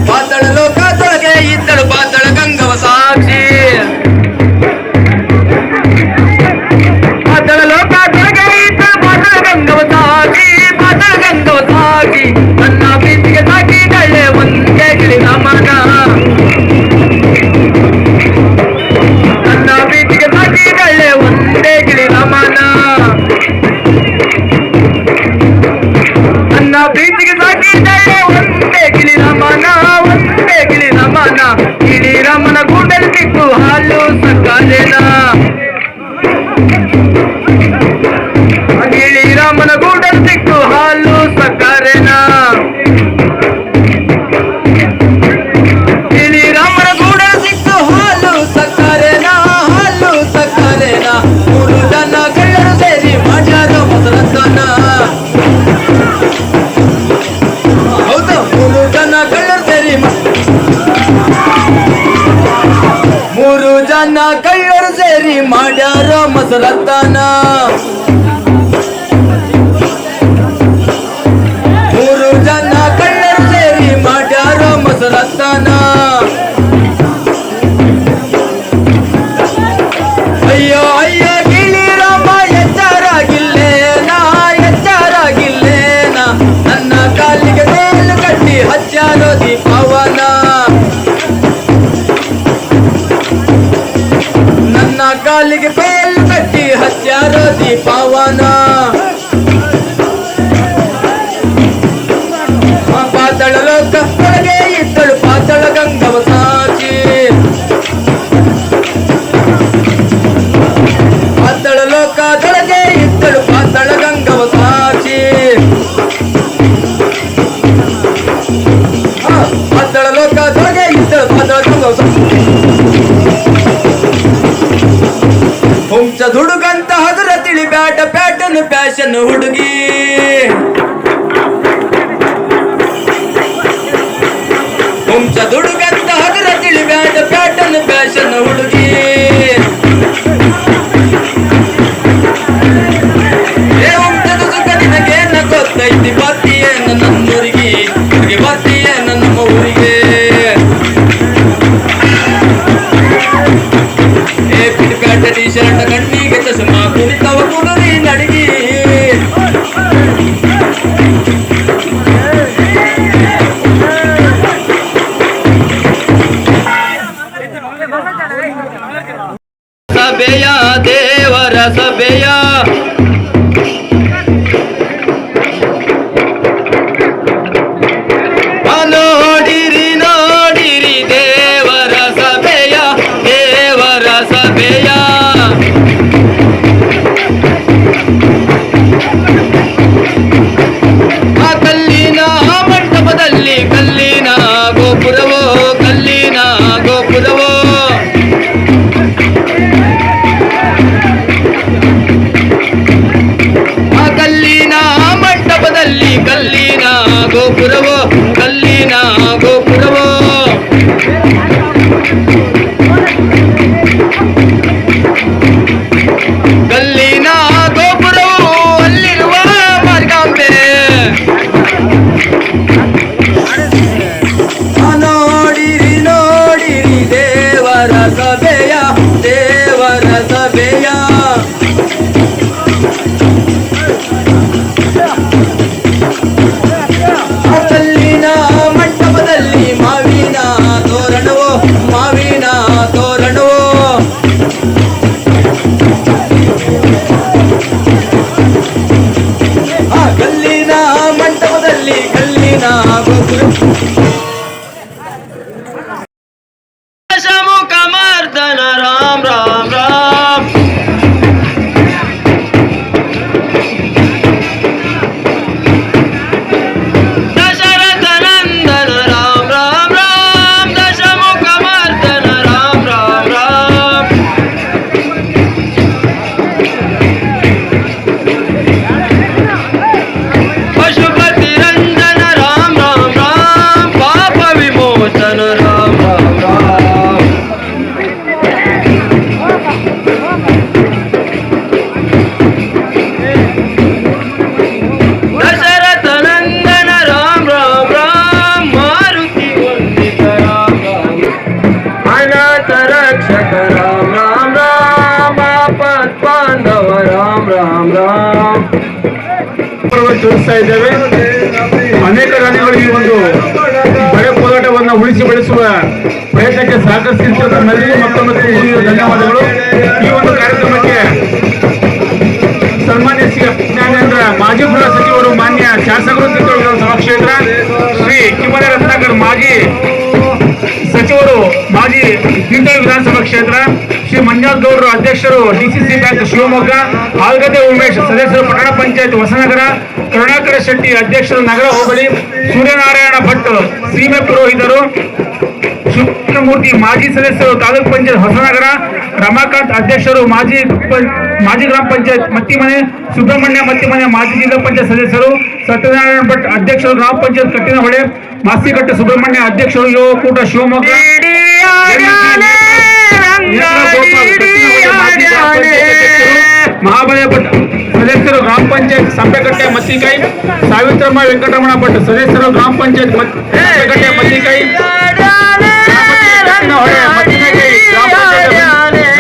ಪಾತಳ ಲೋಕ ತೊಳಗೆ ಇದ್ದಳು ಪಾತಳ ಗಂಗವ ಸಾಕ್ಷಿ ಪಾತಳ ಲೋಕ ತೊಳಗೆ ಇದ್ದಳು ಪಾತಳ ಗಂಗವ ಸಾಕ್ಷಿ ಪಾತಳ ಗಂಗವ ಸಾಕ್ಷಿ ನನ್ನ ಪ್ರೀತಿಗೆ ಸಾಕಿ ಕಳ್ಳೆ ಒಂದೇ ಗಿಳಿ ನಮನ ನನ್ನ ಪ್ರೀತಿಗೆ ಸಾಕಿ ಕಳ್ಳೆ ಒಂದೇ ಗಿಳಿ ನಮನ ನನ್ನ ಪ್ರೀತಿಗೆ ಸಾಕಿ ಕಳ್ಳೆ ಒಂದೇ ಗಿಳಿ ನಮನ ಒಂದೇ ಗಿಳಿ ನಮನ ಗಿಳಿ ರಮನ ಗೂಡಲ್ ಸಿಕ್ಕು ಹಾಲು ಸಕ್ಕರೆನ ಗಿಳಿ ರಾಮನ ಗೂಡಲ್ ಸಿಕ್ಕು ಹಾಲು ಸಕ್ಕರೆನ ಗಿಳಿ ರಾಮನ ಗೂಡಲ್ ಸಿಕ್ಕು ಹಾಲು ಸಕ್ಕರೆನ ಹಾಲು ಸಕ್ಕರೆನ 3 ಜನ ಕಳ್ಳರು ಸೇರಿ ಮಾಡ್ಯಾರೋ ಮೊಸರನ್ನ ಹೌದು 3 ಜನ ಕಳ್ಳರು ಸೇರಿ 3 ಜನ ಕಳ್ಳರು ಸೇರಿ ಮಾಡ್ಯಾರೋ ಮೊಸರನ್ನ 3 ಜನ ಕಳ್ಳರು ಸೇರಿ ಮಾಡ್ಯಾರೋ ಮೊಸರನ್ನ ಅಯ್ಯೋ ಅಯ್ಯೋ ಗಿಳಿ ರಾಮ ಎಚ್ಚರಾಗಿಲ್ಲೇನಾ ಎಚ್ಚರಾಗಿಲ್ಲೇನಾ ನನ್ನ ಕಾಲಿಗೆ ಬೇಲು ಕಟ್ಟಿ ಹಚ್ಚಾರೋ ದೀಪವನ ನನ್ನ ಕಾಲಿಗೆ ಬೇಲು ಕಟ್ಟಿ ಹಚ್ಚಾರೋ ದೀಪವನ ಪಾತಳ ಲೋಕ ಒಳಗೆ ಇದ್ದಳು ಪಾತಳ ಗಂಗವ ಸಾಕ್ಷಿ ಪಾತಳ ಲೋಕದೊಳಗೆ ಇದ್ದಳು ಪಾತಳ ಗಂಗವ ಸಾಕ್ಷಿ ಪಾತಳ ಲೋಕದೊಳಗೆ ಇದ್ದಳು ಪಾತಳ ಗಂಗವ ಸಾಕ್ಷಿ ಹುಂಚ ದುಡುಗಂತ ಹಗುರ ತಿಳಿ ಬ್ಯಾಟ ಪ್ಯಾಟನ್ ಫ್ಯಾಷನ್ ಹುಡುಗಿ ಹುಂಚ ದುಡುಗಂತ ಹಗುರ ತಿಳಿ ಬ್ಯಾಟ ಪ್ಯಾಟನ್ ಫ್ಯಾಷನ್ ಹುಡುಗಿ ಹುಂಚದ ಸುಖ ನಿನಗೇನ ಗೊತ್ತೈತಿ ಬರ್ತೀಯ ನನ್ನೂರಿಗೆ ಬರ್ತೀಯ ನನ್ನ ಊರಿಗೆ ಪಿಟ್ ಪ್ಯಾಂಟ್ ಟಿ ಶರ್ಟ್ ಕಣ್ಣಿಗೆ ಚಶ್ಮಾ ಕುಣಿತವ ಕುಡುರಿ ನಡಗಿ ಸಭೆಯ ದೇವರ ಸಭೆಯ ನೋಡಿರಿ ನೋಡಿರಿ ದೇವರ ಸಭೆಯ ದೇವರ ಸಭೆಯ ಆ ಕಲ್ಲಿನ ಮಂಟಪದಲ್ಲಿ ಕಲ್ಲಿನ ಗೋಪುರವೋ ಕಲ್ಲಿನ ಗೋಪುರವೋ ತೋರಿಸ್ತಾ ಇದ್ದೇವೆ. ಅನೇಕ ದಾನಿಗಳು ಈ ಒಂದು ಬಳೆ ಕೋಲಾಟವನ್ನು ಉಳಿಸಿ ಬೆಳೆಸುವ ಪ್ರಯತ್ನಕ್ಕೆ ಸಹಕರಿಸಿದ್ದು ತಮ್ಮೆಲ್ಲರಿಗೂ ಮತ್ತೊಮ್ಮೆ ಧನ್ಯವಾದಗಳು. ಈ ಒಂದು ಕಾರ್ಯಕ್ರಮಕ್ಕೆ ಸನ್ಮಾನ್ಯ ಸಿ ಜ್ಞಾನೇಂದ್ರ ಮಾಜಿ ಗೃಹ ಸಚಿವರು, ಮಾನ್ಯ ಶಾಸಕರು, ಕಿತ್ತೂರು ವಿಧಾನಸಭಾ ಕ್ಷೇತ್ರ, ಶ್ರೀ ಕಿಮ್ಮನೆ ರತ್ನಾಕರ್ ಮಾಜಿ ಸಚಿವರು, ಮಾಜಿ ಕಿತ್ತೂರು ವಿಧಾನಸಭಾ ಕ್ಷೇತ್ರ, ಶ್ರೀ ಮಂಜುನಾಥ್ ಗೌಡರು ಅಧ್ಯಕ್ಷರು, ಡಿಸಿಸಿ ಬ್ಯಾಂಕ್ ಶಿವಮೊಗ್ಗ, ಆಲ್ಗದೆ ಉಮೇಶ್ ಸದಸ್ಯರು, ಪಟ್ಟಣ ಪಂಚಾಯತ್ ಹೊಸನಗರ, ಕರುಣಾಕರ ಶೆಟ್ಟಿ ಅಧ್ಯಕ್ಷರು, ನಗರ ಹೋಬಳಿ, ಸೂರ್ಯನಾರಾಯಣ ಭಟ್ ಸೀಮೆ ಪುರೋಹಿತರು, ಶಿವಮೂರ್ತಿ ಮಾಜಿ ಸದಸ್ಯರು, ತಾಲೂಕ್ ಪಂಚಾಯತ್ ಹೊಸನಗರ, ರಮಾಕಾಂತ್ ಅಧ್ಯಕ್ಷರು, ಮಾಜಿ ಗ್ರಾಮ ಪಂಚಾಯತ್ ಮತ್ತಿಮನೆ, ಸುಬ್ರಹ್ಮಣ್ಯ ಮತ್ತಿಮನೆ ಮಾಜಿ ಜಿಲ್ಲಾ ಪಂಚಾಯತ್ ಸದಸ್ಯರು, ಸತ್ಯನಾರಾಯಣ ಭಟ್ ಅಧ್ಯಕ್ಷರು, ಗ್ರಾಮ ಪಂಚಾಯತ್ ಕಟ್ಟಿನಹೊಳೆ, ಮಾಸ್ತಿಕಟ್ಟೆ ಸುಬ್ರಹ್ಮಣ್ಯ ಅಧ್ಯಕ್ಷರು, ಯುವ ಕೂಟ ಶಿವಮೊಗ್ಗ, ಮಹಾಬಲ ಭಟ್ ಸದಸ್ಯರು, ಗ್ರಾಮ ಪಂಚಾಯತ್ ಸಂಪೆಕಟ್ಟೆ ಮತ್ತಿಕೈ, ಸಾವಿತ್ರಮ್ಮ ವೆಂಕಟರಮಣ ಭಟ್ ಸದಸ್ಯರು, ಗ್ರಾಮ ಪಂಚಾಯತ್ ಸಂಪೆಕಟ್ಟೆ ಮತ್ತಿಕೈ,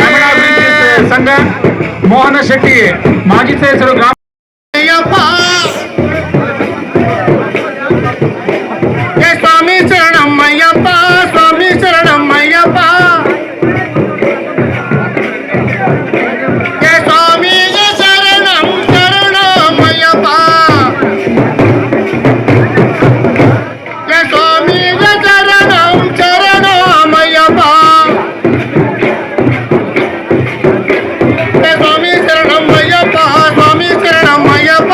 ಗ್ರಾಮೀಣಾಭಿವೃದ್ಧಿ ಸಂಘ, ಮೋಹನ ಶೆಟ್ಟಿ ಮಾಜಿ ಸದಸ್ಯರು, ಗ್ರಾಮ ಸ್ವಾಮಿ ಶರಣಮ್ಮಯ್ಯಪ್ಪ, ಸ್ವಾಮಿ ಶರಣಮ್ಮಯ್ಯಪ್ಪ, ಸ್ವಾಮಿ ಶರಣಂ ಶರಣಮ್ಮಯ್ಯಪ್ಪ, ಸ್ವಾಮಿ ಶರಣಂ ಶರಣಮ್ಮಯ್ಯಪ್ಪ, ಸ್ವಾಮಿ ಶರಣಮ್ಮಯ್ಯಪ್ಪ, ಸ್ವಾಮಿ ಶರಣಮ್ಮಯ್ಯಪ್ಪ.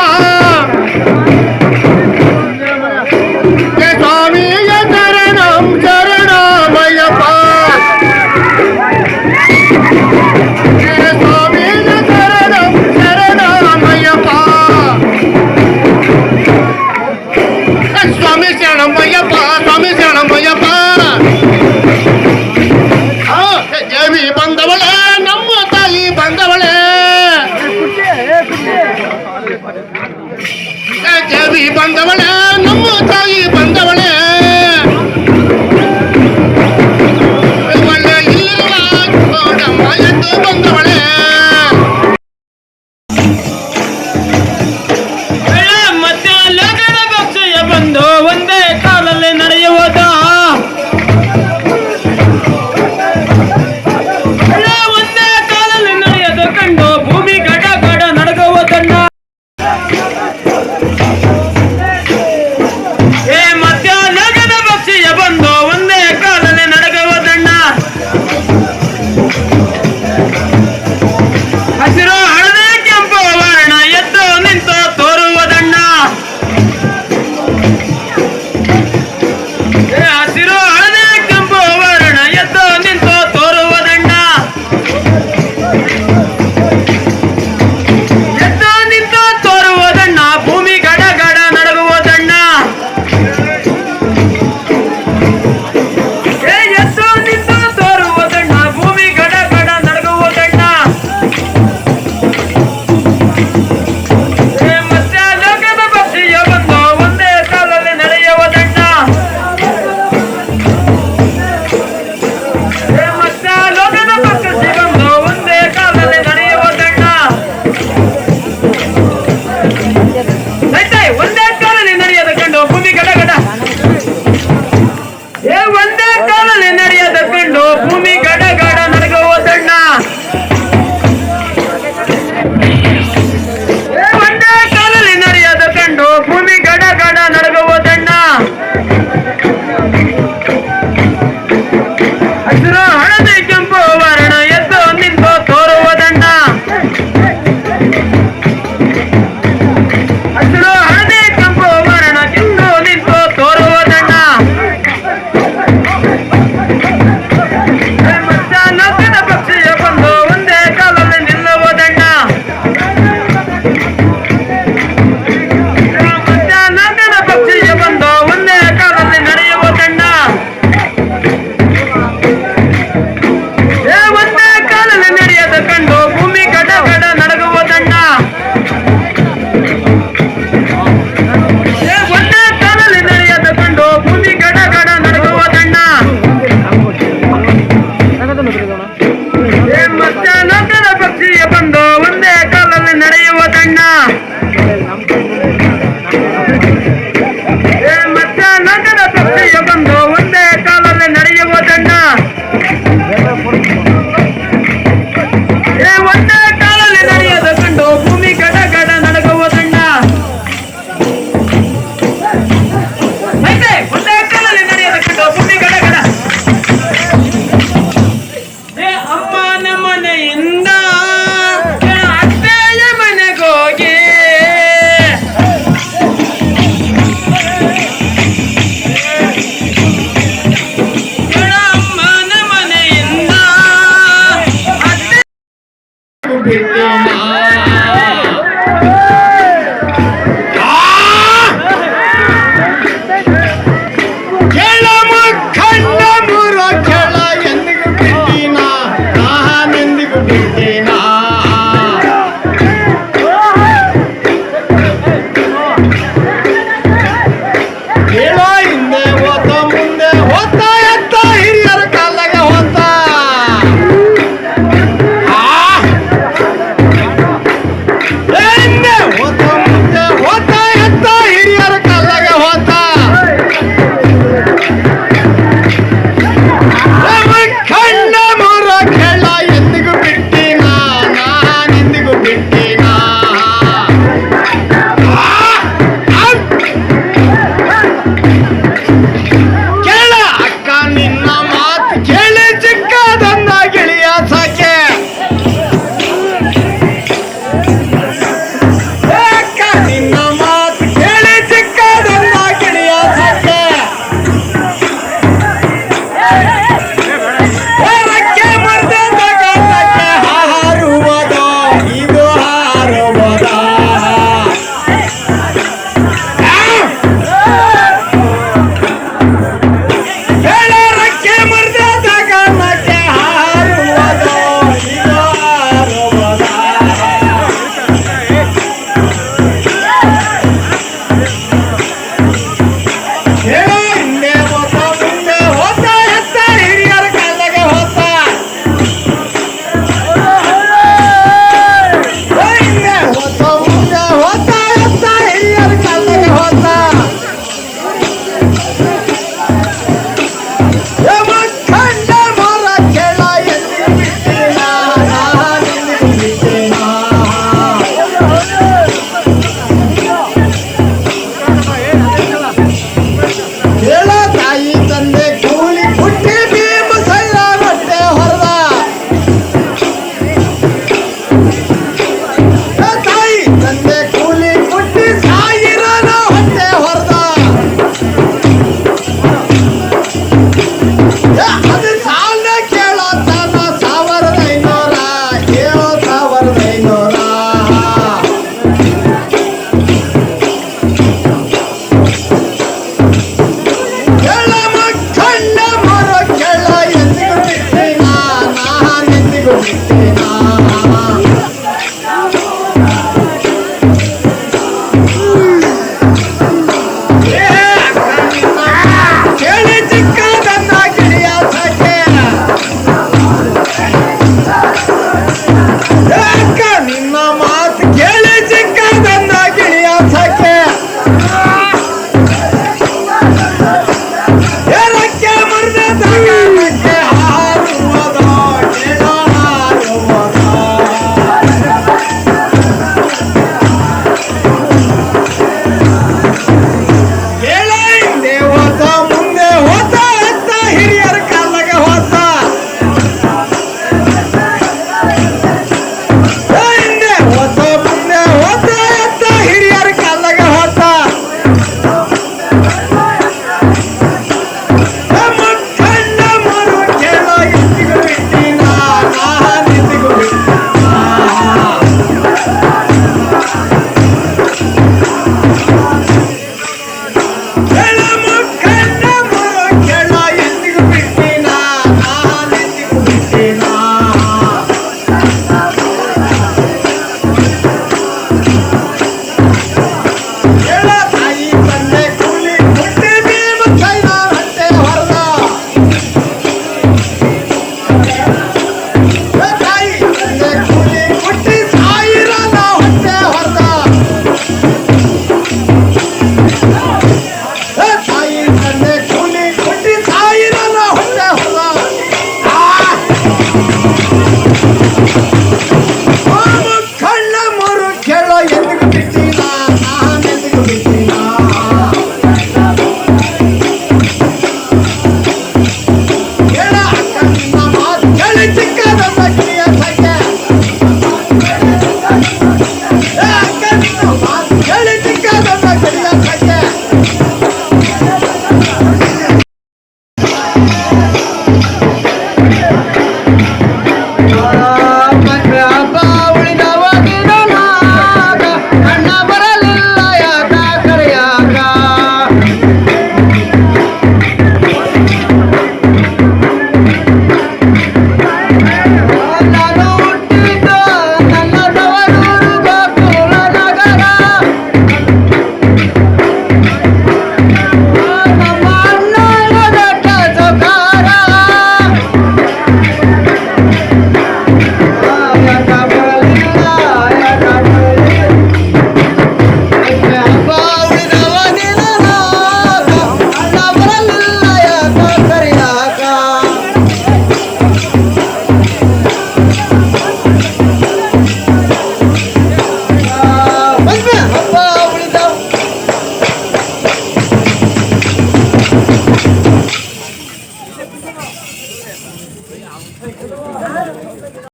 ಬಿಟ್ಟು